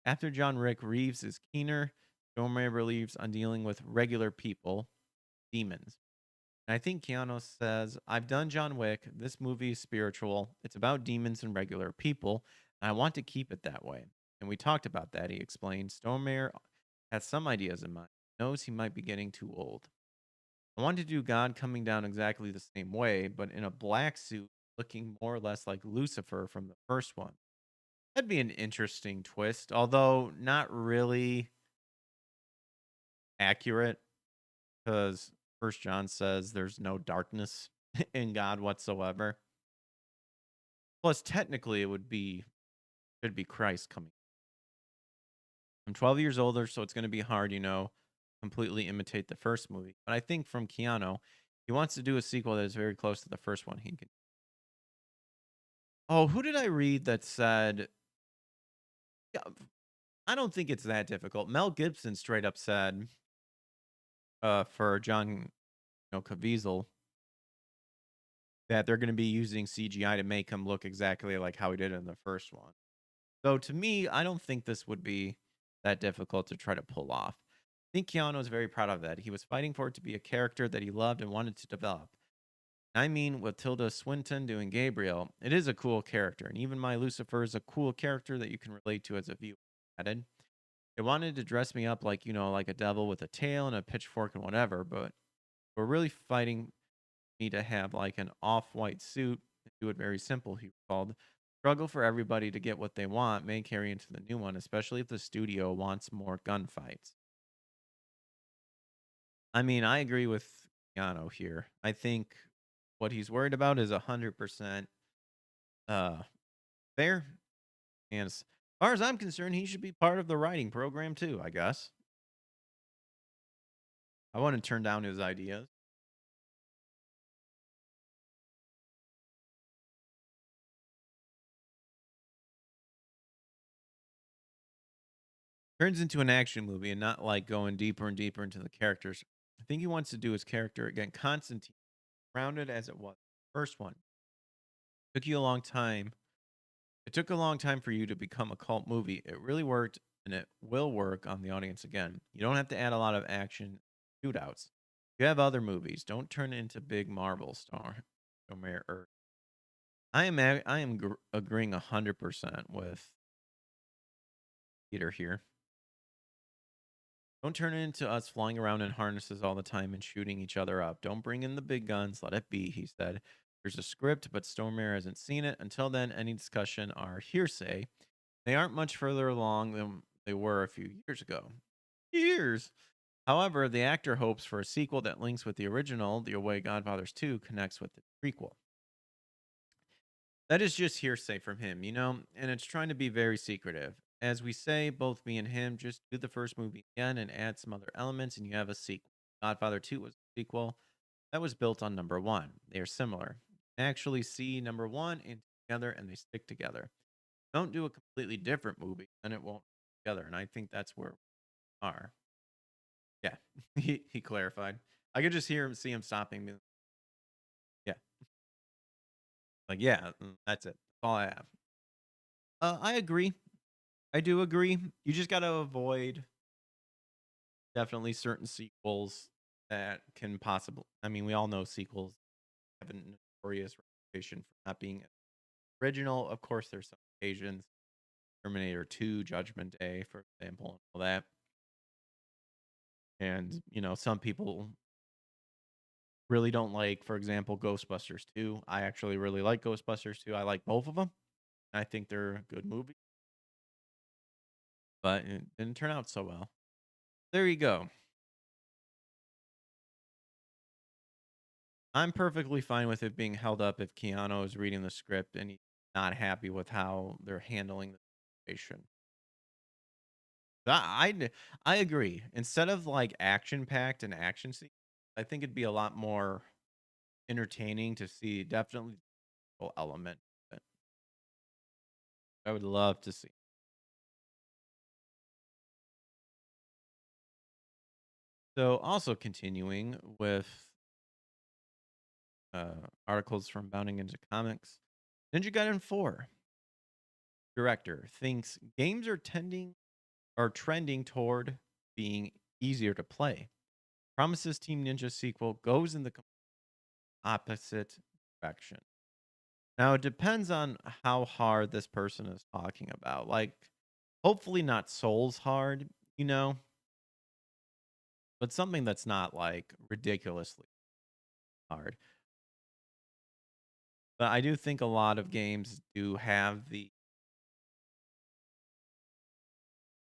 After John Rick Reeves is keener, Stormare believes on dealing with regular people, demons. And I think Keanu says, I've done John Wick. This movie is spiritual. It's about demons and regular people. I want to keep it that way. And we talked about that. He explained Stormare has some ideas in mind, knows he might be getting too old. I want to do God coming down exactly the same way, but in a black suit, looking more or less like Lucifer from the first one. That'd be an interesting twist, although not really accurate, because First John says there's no darkness in God whatsoever. Plus, technically, should be Christ coming. I'm 12 years older, so it's going to be hard, completely imitate the first movie. But I think from Keanu, he wants to do a sequel that is very close to the first one. He can. Oh, who did I read that said? Yeah, I don't think it's that difficult. Mel Gibson straight up said, for John, Caviezel, that they're going to be using CGI to make him look exactly like how he did in the first one. So to me, I don't think this would be that difficult to try to pull off. I think Keanu is very proud of that. He was fighting for it to be a character that he loved and wanted to develop. I mean, with Tilda Swinton doing Gabriel, it is a cool character, and even my Lucifer is a cool character that you can relate to as a viewer. Added, they wanted to dress me up like like a devil with a tail and a pitchfork and whatever, but we're really fighting me to have like an off-white suit. Do it very simple. He called struggle for everybody to get what they want may carry into the new one, especially if the studio wants more gunfights. I mean, I agree with Keanu here. I think what he's worried about is 100% uh, fair. And as far as I'm concerned, he should be part of the writing program too, I guess. I want to turn down his ideas. Turns into an action movie and not like going deeper and deeper into the characters. I think he wants to do his character again, Constantine, grounded as it was. First one. Took you a long time. It took a long time for you to become a cult movie. It really worked and it will work on the audience again. You don't have to add a lot of action shootouts. You have other movies. Don't turn it into big Marvel star. Mayor Earth. I am agreeing 100% with Peter here. Don't turn it into us flying around in harnesses all the time and shooting each other up. Don't bring in the big guns. Let it be, he said. There's a script, but Stormare hasn't seen it. Until then, any discussion are hearsay. They aren't much further along than they were a few years ago. Years! However, the actor hopes for a sequel that links with the original, The Away Godfathers 2 connects with the prequel. That is just hearsay from him, and it's trying to be very secretive. As we say, both me and him just do the first movie again and add some other elements, and you have a sequel. Godfather 2 was a sequel that was built on number 1. They are similar. You actually see number 1 and together, and they stick together. Don't do a completely different movie, then it won't stick together. And I think that's where we are. Yeah, he clarified. I could just see him stopping me. Yeah, like yeah, that's it. That's all I have. I agree. I do agree. You just got to avoid definitely certain sequels that can possibly. I mean, we all know sequels have a notorious reputation for not being original. Of course, there's some occasions. Terminator 2, Judgment Day, for example, and all that. And, some people really don't like, for example, Ghostbusters 2. I actually really like Ghostbusters 2. I like both of them. I think they're good movies. But it didn't turn out so well. There you go. I'm perfectly fine with it being held up if Keanu is reading the script and he's not happy with how they're handling the situation. I agree. Instead of like action packed and action sequence, I think it'd be a lot more entertaining to see definitely the element. Of it. I would love to see. So also continuing with articles from Bounding into Comics, Ninja Gaiden 4 director thinks games are trending toward being easier to play. Promises Team Ninja sequel goes in the opposite direction. Now, it depends on how hard this person is talking about. Like, hopefully not Souls hard, you know, but something that's not like ridiculously hard. But I do think a lot of games do have the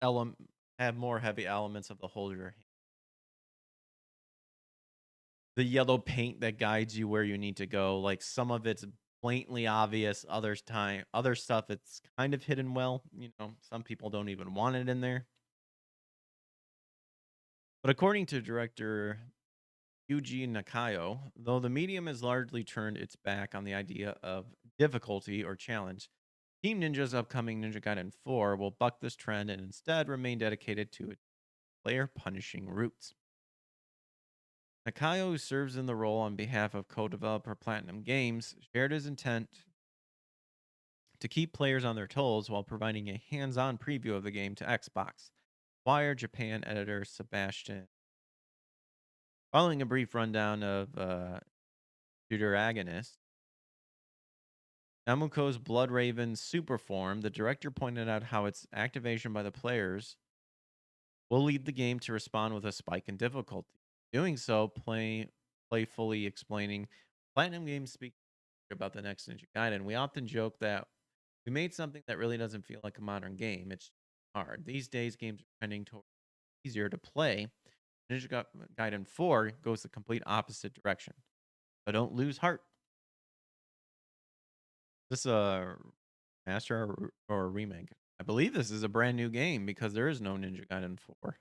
element have more heavy elements of the hold your hand. The yellow paint that guides you where you need to go. Like some of it's blatantly obvious, other stuff it's kind of hidden well. You know, some people don't even want it in there. But according to director Yuji Nakayo, though the medium has largely turned its back on the idea of difficulty or challenge, Team Ninja's upcoming Ninja Gaiden 4 will buck this trend and instead remain dedicated to its player punishing roots. Nakayo, who serves in the role on behalf of co-developer Platinum Games, shared his intent to keep players on their toes while providing a hands-on preview of the game to Xbox. Wire Japan editor Sebastian. Following a brief rundown of Deuteragonist, Namuko's Blood Raven super form, the director pointed out how its activation by the players will lead the game to respond with a spike in difficulty. Doing so, playfully explaining Platinum Games speak about the next Ninja Gaiden. We often joke that we made something that really doesn't feel like a modern game. It's hard. These days, games are trending toward easier to play. Gaiden 4 goes the complete opposite direction. But don't lose heart. Is this a master or a remake? I believe this is a brand new game because there is no Ninja Gaiden 4.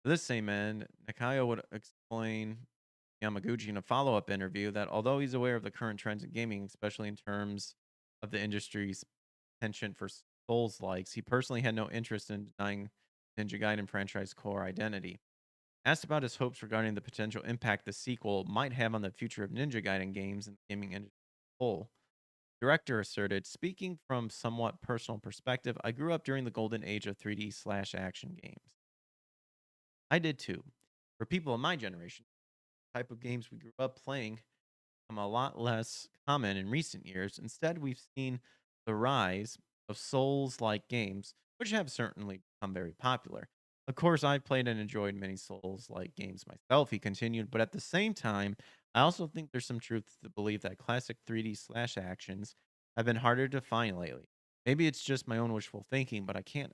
To this same end, Nakayo would explain Yamaguchi in a follow up interview that although he's aware of the current trends in gaming, especially in terms of the industry's penchant for Souls likes, he personally had no interest in denying Ninja Gaiden franchise core identity. Asked about his hopes regarding the potential impact the sequel might have on the future of Ninja Gaiden games and the gaming industry as a whole, the director asserted, speaking from somewhat personal perspective, I grew up during the golden age of 3D slash action games. I did too. For people of my generation, the type of games we grew up playing become a lot less common in recent years. Instead, we've seen the rise of Souls like games, which have certainly become very popular. Of course, I've played and enjoyed many Souls like games myself, he continued, but at the same time, I also think there's some truth to the belief that classic 3D slash actions have been harder to find lately. Maybe it's just my own wishful thinking, but I can't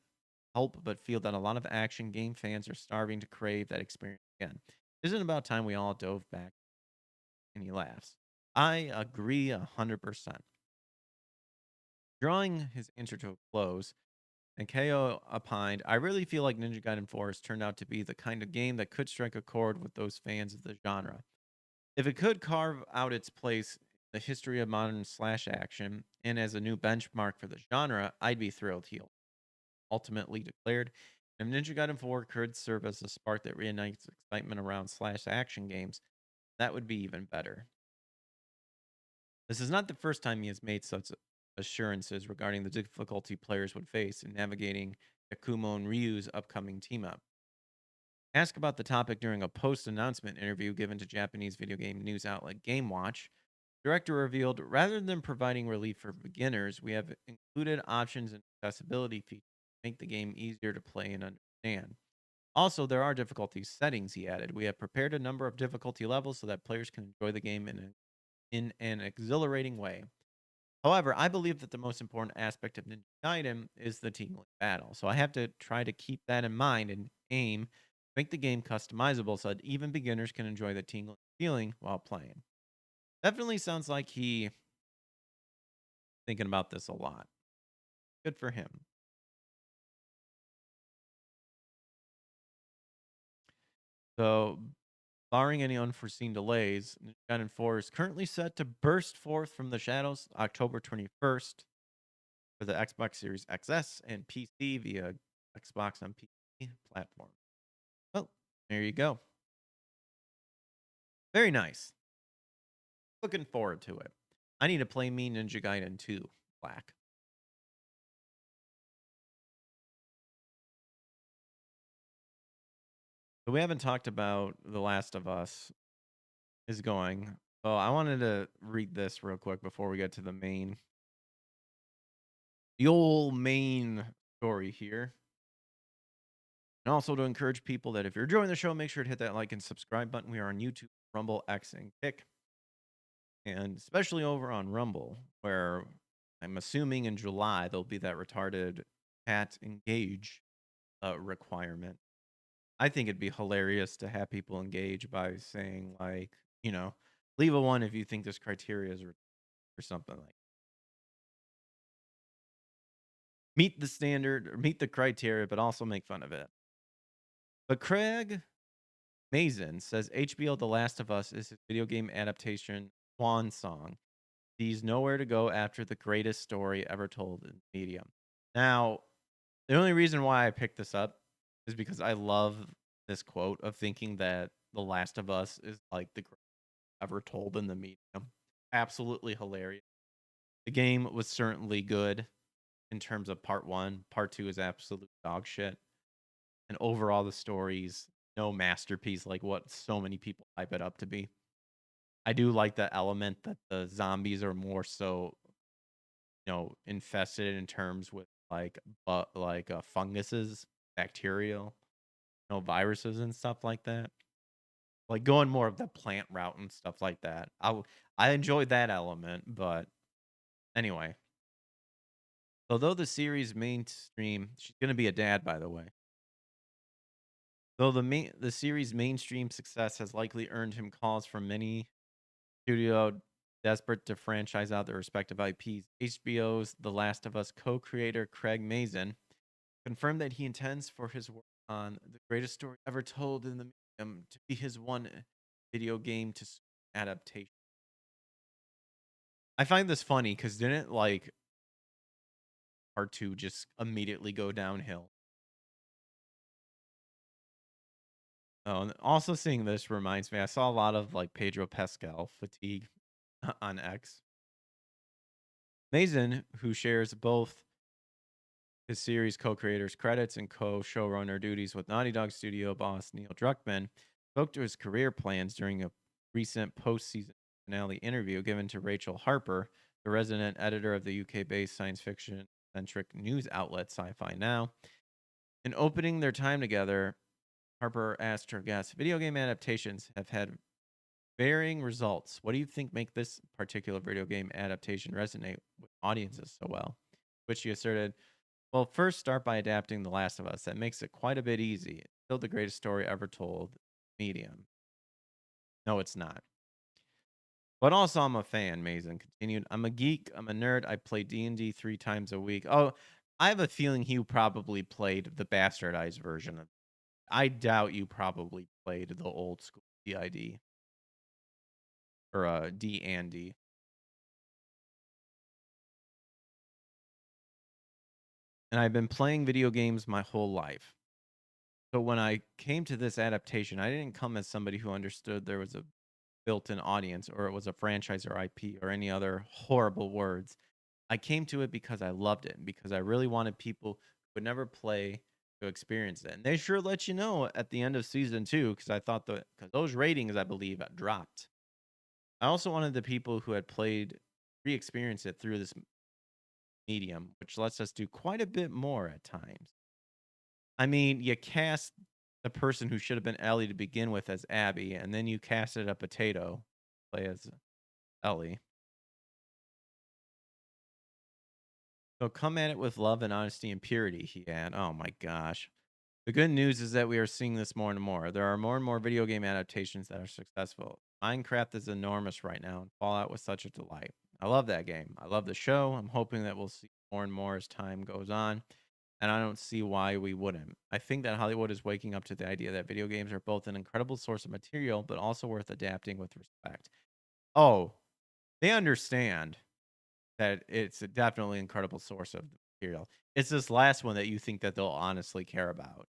help but feel that a lot of action game fans are starving to crave that experience again. Isn't it about time we all dove back? And he laughs. I agree 100%. Drawing his answer to a close, and KO opined, I really feel like Ninja Gaiden 4 has turned out to be the kind of game that could strike a chord with those fans of the genre. If it could carve out its place in the history of modern slash action and as a new benchmark for the genre, I'd be thrilled, he ultimately declared. And if Ninja Gaiden 4 could serve as a spark that reignites excitement around slash action games, that would be even better. This is not the first time he has made such assurances regarding the difficulty players would face in navigating Yakumo and Ryu's upcoming team up. Asked about the topic during a post announcement interview given to Japanese video game news outlet GameWatch, the director revealed rather than providing relief for beginners, we have included options and accessibility features to make the game easier to play and understand. Also, there are difficulty settings, he added. We have prepared a number of difficulty levels so that players can enjoy the game in an exhilarating way. However, I believe that the most important aspect of Ninja Gaiden is the tingling battle. So I have to try to keep that in mind and aim to make the game customizable so that even beginners can enjoy the tingling feeling while playing. Definitely sounds like he thinking about this a lot. Good for him. So, barring any unforeseen delays, Ninja Gaiden 4 is currently set to burst forth from the shadows October 21st for the Xbox Series XS and PC via Xbox on PC platform. Well, there you go. Very nice. Looking forward to it. I need to play me Ninja Gaiden 2 Black. So we haven't talked about The Last of Us is going. So I wanted to read this real quick before we get to the old main story here. And also to encourage people that if you're enjoying the show, make sure to hit that like and subscribe button. We are on YouTube, Rumble, X, and Kick. And especially over on Rumble, where I'm assuming in July there'll be that retarded chat engage requirement. I think it'd be hilarious to have people engage by saying like, leave a one if you think this criteria is or something like meet the standard or meet the criteria, but also make fun of it. But Craig Mazin says HBO The Last of Us is his video game adaptation swan song. He's nowhere to go after the greatest story ever told in the medium. Now, the only reason why I picked this up is because I love this quote of thinking that The Last of Us is like the greatest ever told in the medium. Absolutely hilarious. The game was certainly good in terms of part one. Part two is absolute dog shit. And overall, the story's no masterpiece like what so many people hype it up to be. I do like the element that the zombies are more so, infested in terms with funguses, bacterial, viruses and stuff like that. Like going more of the plant route and stuff like that. I enjoyed that element, but anyway. Although the series mainstream, she's gonna be a dad, by the way. Though the series' mainstream success has likely earned him calls from many studio desperate to franchise out their respective IPs, HBO's The Last of Us co-creator Craig Mazin confirmed that he intends for his work on the greatest story ever told in the medium to be his one video game to adaptation. I find this funny because didn't like part two just immediately go downhill? Oh, and also seeing this reminds me, I saw a lot of like Pedro Pascal fatigue on X. Mazin, who shares both his series co-creators credits and co-showrunner duties with Naughty Dog studio boss Neil Druckmann, spoke to his career plans during a recent post-season finale interview given to Rachel Harper, the resident editor of the UK-based science fiction-centric news outlet Sci-Fi Now. In opening their time together, Harper asked her guest, "Video game adaptations have had varying results. What do you think make this particular video game adaptation resonate with audiences so well?" Which she asserted, "Well, first start by adapting The Last of Us. That makes it quite a bit easy. It's still the greatest story ever told. Medium." No, it's not. But also, I'm a fan, Mason continued. "I'm a geek. I'm a nerd. I play D&D 3 times a week." Oh, I have a feeling you probably played the bastardized version of it. I doubt you probably played the old school DID or D&D. And I've been playing video games my whole life. So when I came to this adaptation, I didn't come as somebody who understood there was a built-in audience or it was a franchise or IP or any other horrible words. I came to it because I loved it and because I really wanted people who would never play to experience it. And they sure let you know at the end of season 2 because I thought because those ratings, I believe, dropped. I also wanted the people who had played re-experience it through this medium, which lets us do quite a bit more at times. I mean, you cast the person who should have been Ellie to begin with as Abby, and then you casted a potato play as Ellie. So come at it with love and honesty and purity, he had. Oh my gosh. The good news is that we are seeing this more and more. There are more and more video game adaptations that are successful. Minecraft is enormous right now, and Fallout was such a delight. I love that game. I love the show. I'm hoping that we'll see more and more as time goes on, and I don't see why we wouldn't. I think that Hollywood is waking up to the idea that video games are both an incredible source of material, but also worth adapting with respect. Oh, they understand that it's a definitely incredible source of material. It's this last one that you think that they'll honestly care about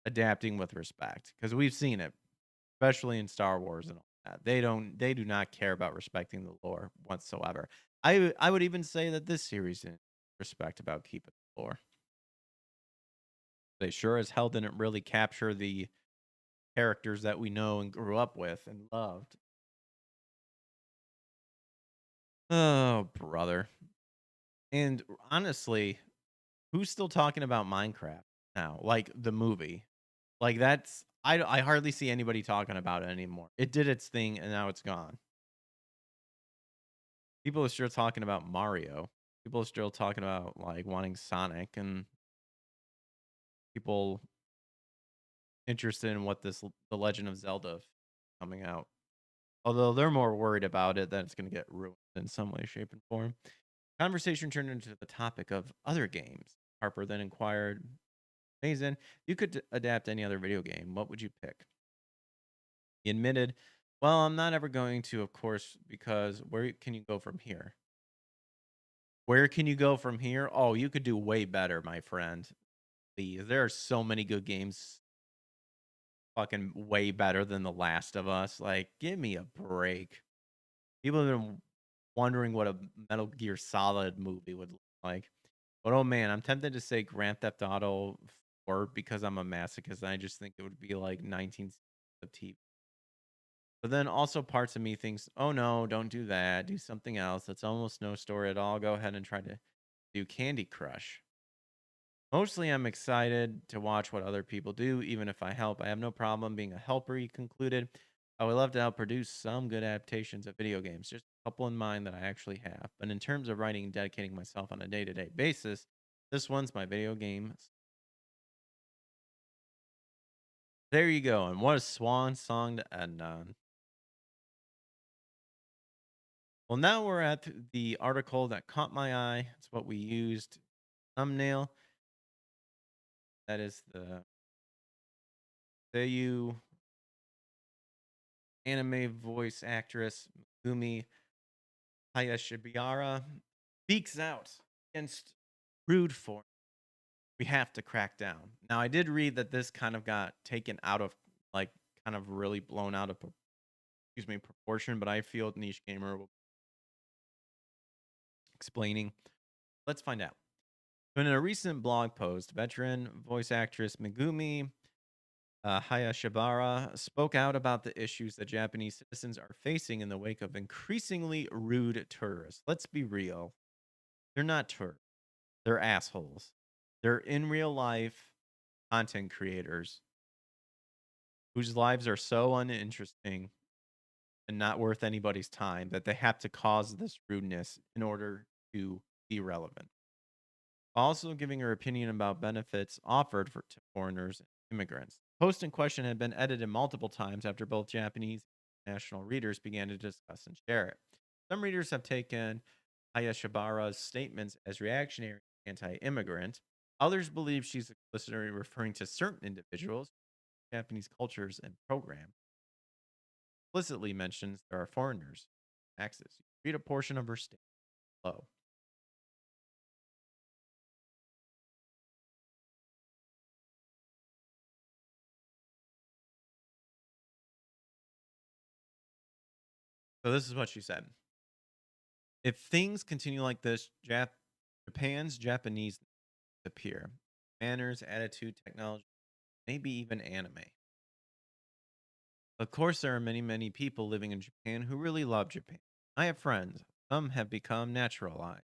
adapting with respect because we've seen it, especially in Star Wars and all that. They do not care about respecting the lore whatsoever. I would even say that this series didn't respect about keeping the lore. They sure as hell didn't really capture the characters that we know and grew up with and loved. Oh, brother. And honestly, who's still talking about Minecraft now? Like the movie. Like that's I hardly see anybody talking about it anymore. It did its thing and now it's gone. People are still talking about Mario. People are still talking about like wanting Sonic and people interested in what the Legend of Zelda coming out. Although they're more worried about it that it's going to get ruined in some way, shape, and form. Conversation turned into the topic of other games. Harper then inquired, Mason, you could adapt any other video game. What would you pick? He admitted, well, I'm not ever going to, of course, because where can you go from here? Where can you go from here? Oh, you could do way better, my friend. Please. There are so many good games fucking way better than The Last of Us. Like, give me a break. People have been wondering what a Metal Gear Solid movie would look like. But oh man, I'm tempted to say Grand Theft Auto 4 because I'm a masochist and I just think it would be like 19 of TV. But then also parts of me thinks, oh no, don't do that. Do something else. That's almost no story at all. Go ahead and try to do Candy Crush. Mostly, I'm excited to watch what other people do, even if I help. I have no problem being a helper, he concluded. I would love to help produce some good adaptations of video games, just a couple in mind that I actually have. But in terms of writing and dedicating myself on a day to day basis, this one's my video game. There you go. And what a swan song to end on. Well, now we're at the article that caught my eye. It's what we used thumbnail. That is the Seiyu anime voice actress Megumi Hayashibara speaks out against rude form. We have to crack down. Now, I did read that this kind of got taken out of, like, kind of really blown out of, proportion, but I feel Niche Gamer will explaining. Let's find out. In a recent blog post, veteran voice actress Megumi Hayashibara spoke out about the issues that Japanese citizens are facing in the wake of increasingly rude tourists. Let's be real. They're not tourists. They're assholes. They're in real life content creators whose lives are so uninteresting and not worth anybody's time that they have to cause this rudeness in order to be relevant. Also giving her opinion about benefits offered to foreigners and immigrants. The post in question had been edited multiple times after both Japanese and international readers began to discuss and share it. Some readers have taken Hayashibara's statements as reactionary anti-immigrant. Others believe she's explicitly referring to certain individuals, Japanese cultures and programs. Explicitly mentions there are foreigners. Taxes. Read a portion of her statement below. So this is what she said. If things continue like this, Japan's Japanese appear. Manners, attitude, technology, maybe even anime. Of course, there are many, many people living in Japan who really love Japan. I have friends. Some have become naturalized.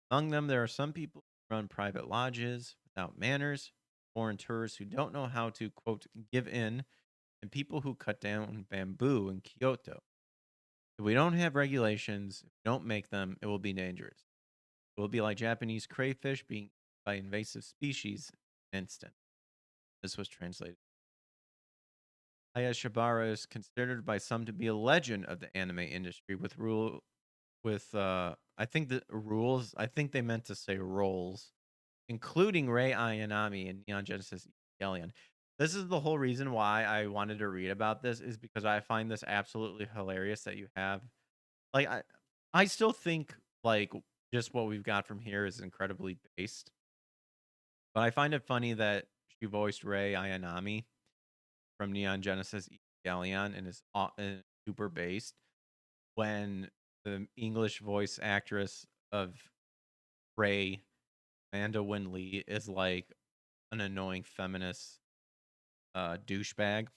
Among them, there are some people who run private lodges without manners, foreign tourists who don't know how to, quote, give in, and people who cut down bamboo in Kyoto. If we don't have regulations, if we don't make them, it will be dangerous. It will be like Japanese crayfish being eaten by invasive species in an instant. This was translated. Hayashibara is considered by some to be a legend of the anime industry I think the rules, I think they meant to say roles, including Rei Ayanami and Neon Genesis Evangelion. This is the whole reason why I wanted to read about this is because I find this absolutely hilarious that you have like I still think like just what we've got from here is incredibly based. But I find it funny that she voiced Rei Ayanami from Neon Genesis Evangelion and is super based when the English voice actress of Rey, Amanda Winley, is like an annoying feminist douchebag.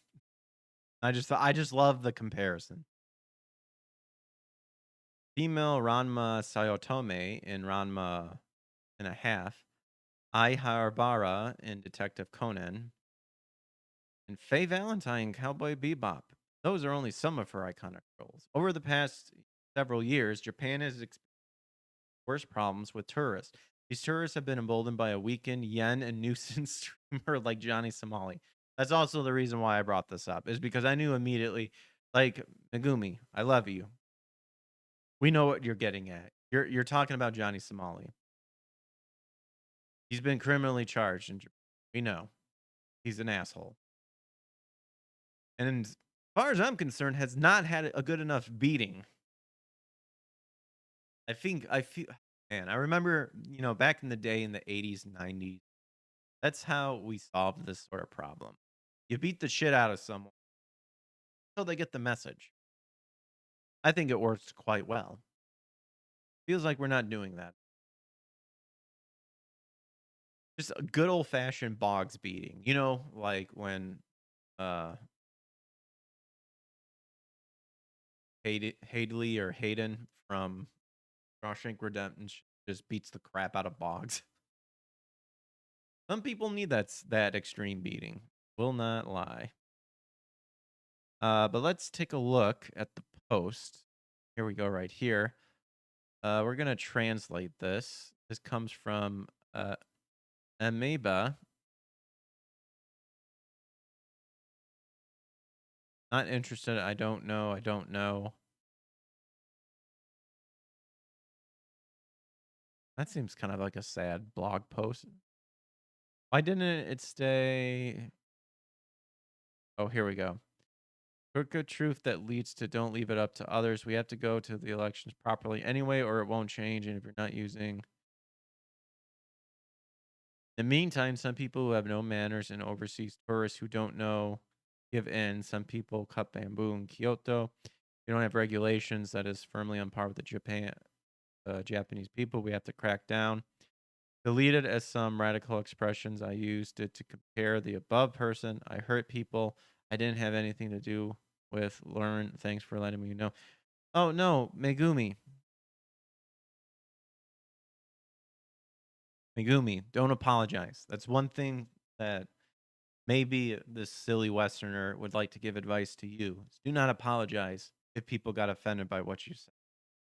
I just love the comparison. Female Ranma Sayotome in Ranma and a Half, Hayashibara in Detective Conan, and Faye Valentine in Cowboy Bebop. Those are only some of her iconic roles. Over the past several years, Japan has experienced worse problems with tourists. These tourists have been emboldened by a weakened yen and nuisance streamer like Johnny Somali. That's also the reason why I brought this up, is because I knew immediately, like, Megumi, I love you. We know what you're getting at. You're talking about Johnny Somali. He's been criminally charged in Japan. We know. He's an asshole. And as far as I'm concerned, has not had a good enough beating. I feel man, I remember, back in the day in the 80s, 90s, that's how we solved this sort of problem. You beat the shit out of someone until they get the message. I think it works quite well. Feels like we're not doing that. Just a good old fashioned Boggs beating. Like when uh Hadley or Hayden from Shawshank Redemption just beats the crap out of Boggs. Some people need that extreme beating. Will not lie. But let's take a look at the post. Here we go, right here. We're gonna translate this. This comes from Amoeba. Not interested. I don't know. I don't know. That seems kind of like a sad blog post. Why didn't it stay? Oh, here we go. Good truth that leads to don't leave it up to others. We have to go to the elections properly anyway, or it won't change. And if you're not using. In the meantime, some people who have no manners and overseas tourists who don't know give in. Some people cut bamboo in Kyoto. You don't have regulations that is firmly on par with the Japanese people. We have to crack down. Deleted as some radical expressions. I used it to compare the above person. I hurt people. I didn't have anything to do with learn. Thanks for letting me know. Oh no, Megumi. Megumi, don't apologize. That's one thing that maybe this silly Westerner would like to give advice to you. Do not apologize if people got offended by what you said.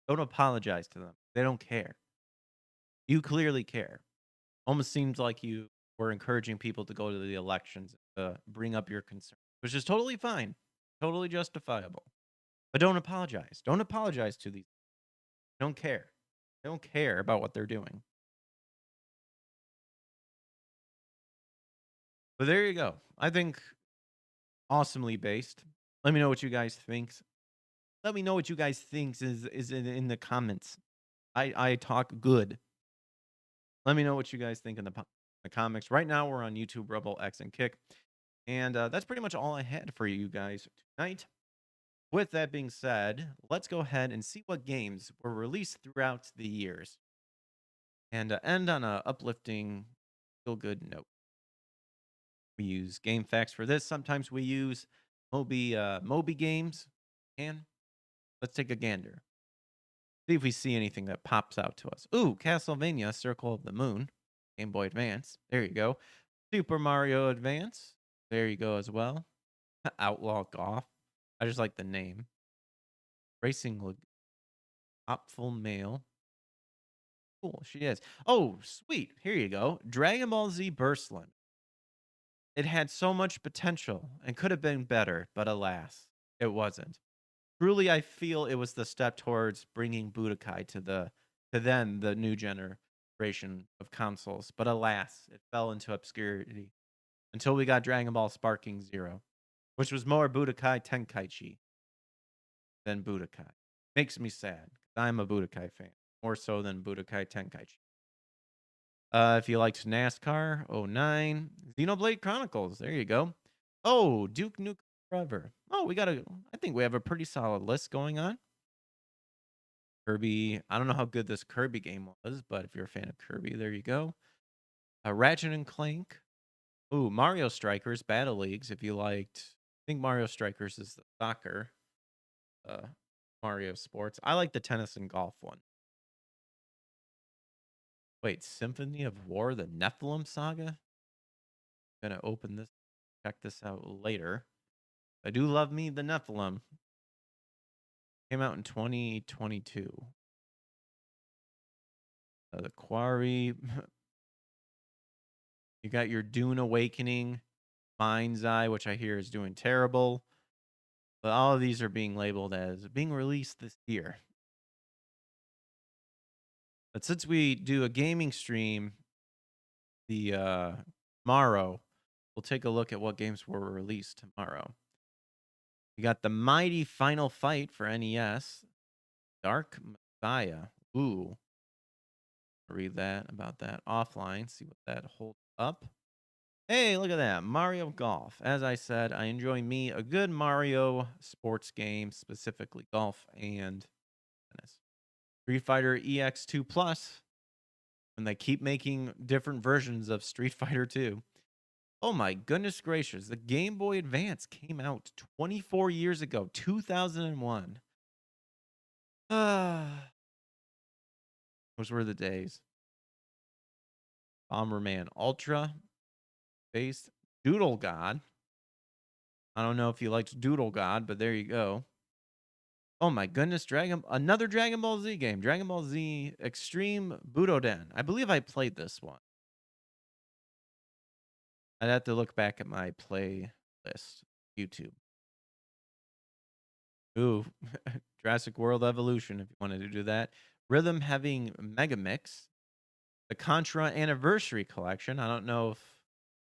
Don't apologize to them. They don't care. You clearly care. Almost seems like you were encouraging people to go to the elections to bring up your concerns, which is totally fine, totally justifiable. But don't apologize. Don't apologize to these. Don't care. They don't care about what they're doing. But there you go. I think awesomely based. Let me know what you guys think. Let me know what you guys think is in the comments. I talk good. Let me know what you guys think in the comics. Right now, we're on YouTube, Rumble, X, and Kick. And that's pretty much all I had for you guys tonight. With that being said, let's go ahead and see what games were released throughout the years. And end on a uplifting, feel-good note. We use Game Facts for this. Sometimes we use Moby Games. And let's take a gander. See if we see anything that pops out to us. Ooh, Castlevania Circle of the Moon. Game Boy Advance. There you go. Super Mario Advance. There you go as well. Outlaw Golf. I just like the name. Racing Opful Male. Cool, she is. Oh, sweet. Here you go. Dragon Ball Z Burstland. It had so much potential and could have been better, but alas, it wasn't. Truly, I feel it was the step towards bringing Budokai to then the new generation of consoles. But alas, it fell into obscurity until we got Dragon Ball Sparking Zero, which was more Budokai Tenkaichi than Budokai. Makes me sad. I'm a Budokai fan, more so than Budokai Tenkaichi. If you liked NASCAR, 09, Xenoblade Chronicles, there you go. Oh, Duke Nukem Forever. Oh, I think we have a pretty solid list going on. Kirby, I don't know how good this Kirby game was, but if you're a fan of Kirby, there you go. Ratchet and Clank, Ooh, Mario Strikers Battle Leagues. If you liked, I think Mario Strikers is the soccer, uh, Mario Sports. I like the tennis and golf one. Wait, Symphony of War, the Nephilim Saga? Gonna open this, check this out later. I do love me the Nephilim. Came out in 2022. The Quarry. You got your Dune Awakening, Mind's Eye, which I hear is doing terrible. But all of these are being labeled as being released this year. But since we do a gaming stream the tomorrow, we'll take a look at what games were released tomorrow. You got the Mighty Final Fight for NES, Dark Messiah. Ooh, read that about that offline. See what that holds up. Hey, look at that. Mario Golf. As I said, I enjoy me a good Mario sports game, specifically golf and tennis. Street Fighter EX2 Plus. And they keep making different versions of Street Fighter 2. Oh my goodness gracious. The Game Boy Advance came out 24 years ago, 2001. Ah, those were the days. Bomberman Ultra. Based Doodle God. I don't know if you liked Doodle God, but there you go. Oh my goodness, another Dragon Ball Z game. Dragon Ball Z Extreme Budoden. I believe I played this one. I'd have to look back at my playlist, YouTube. Ooh, Jurassic World Evolution, if you wanted to do that. Rhythm having Mega Mix. The Contra Anniversary Collection. I don't know if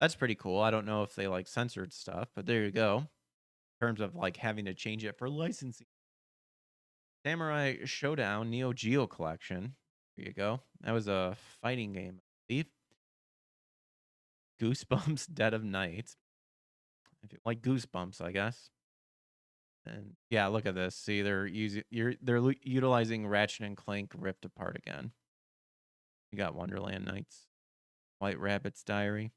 that's pretty cool. I don't know if they like censored stuff, but there you go. In terms of like having to change it for licensing. Samurai Showdown Neo Geo Collection. There you go. That was a fighting game, I believe. Goosebumps Dead of Night. If you like Goosebumps, I guess. And yeah, look at this. See, they're utilizing Ratchet and Clank ripped apart again. You got Wonderland Nights, White Rabbit's Diary.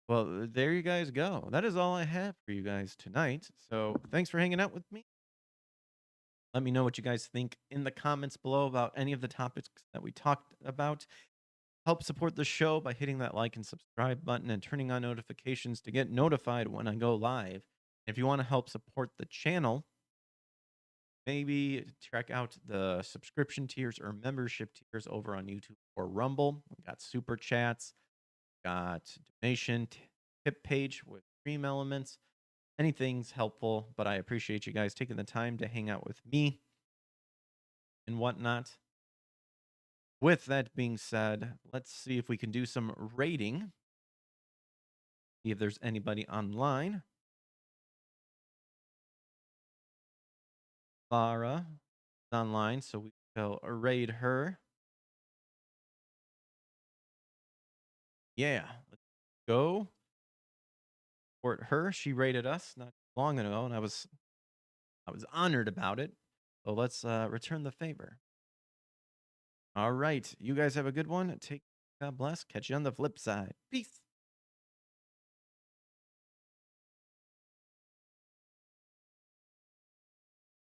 Well, there you guys go. That is all I have for you guys tonight. So thanks for hanging out with me. Let me know what you guys think in the comments below about any of the topics that we talked about. Help support the show by hitting that like and subscribe button and turning on notifications to get notified when I go live. If you want to help support the channel, maybe check out the subscription tiers or membership tiers over on YouTube or Rumble. We got super chats, got donation tip page with stream elements. Anything's helpful, but I appreciate you guys taking the time to hang out with me and whatnot. With that being said, let's see if we can do some rating. See if there's anybody online. Lara is online, so we shall raid her. Yeah, let's go. Support her. She rated us not long ago, and I was honored about it. So let's return the favor. All right, you guys have a good one. God bless. Catch you on the flip side. Peace.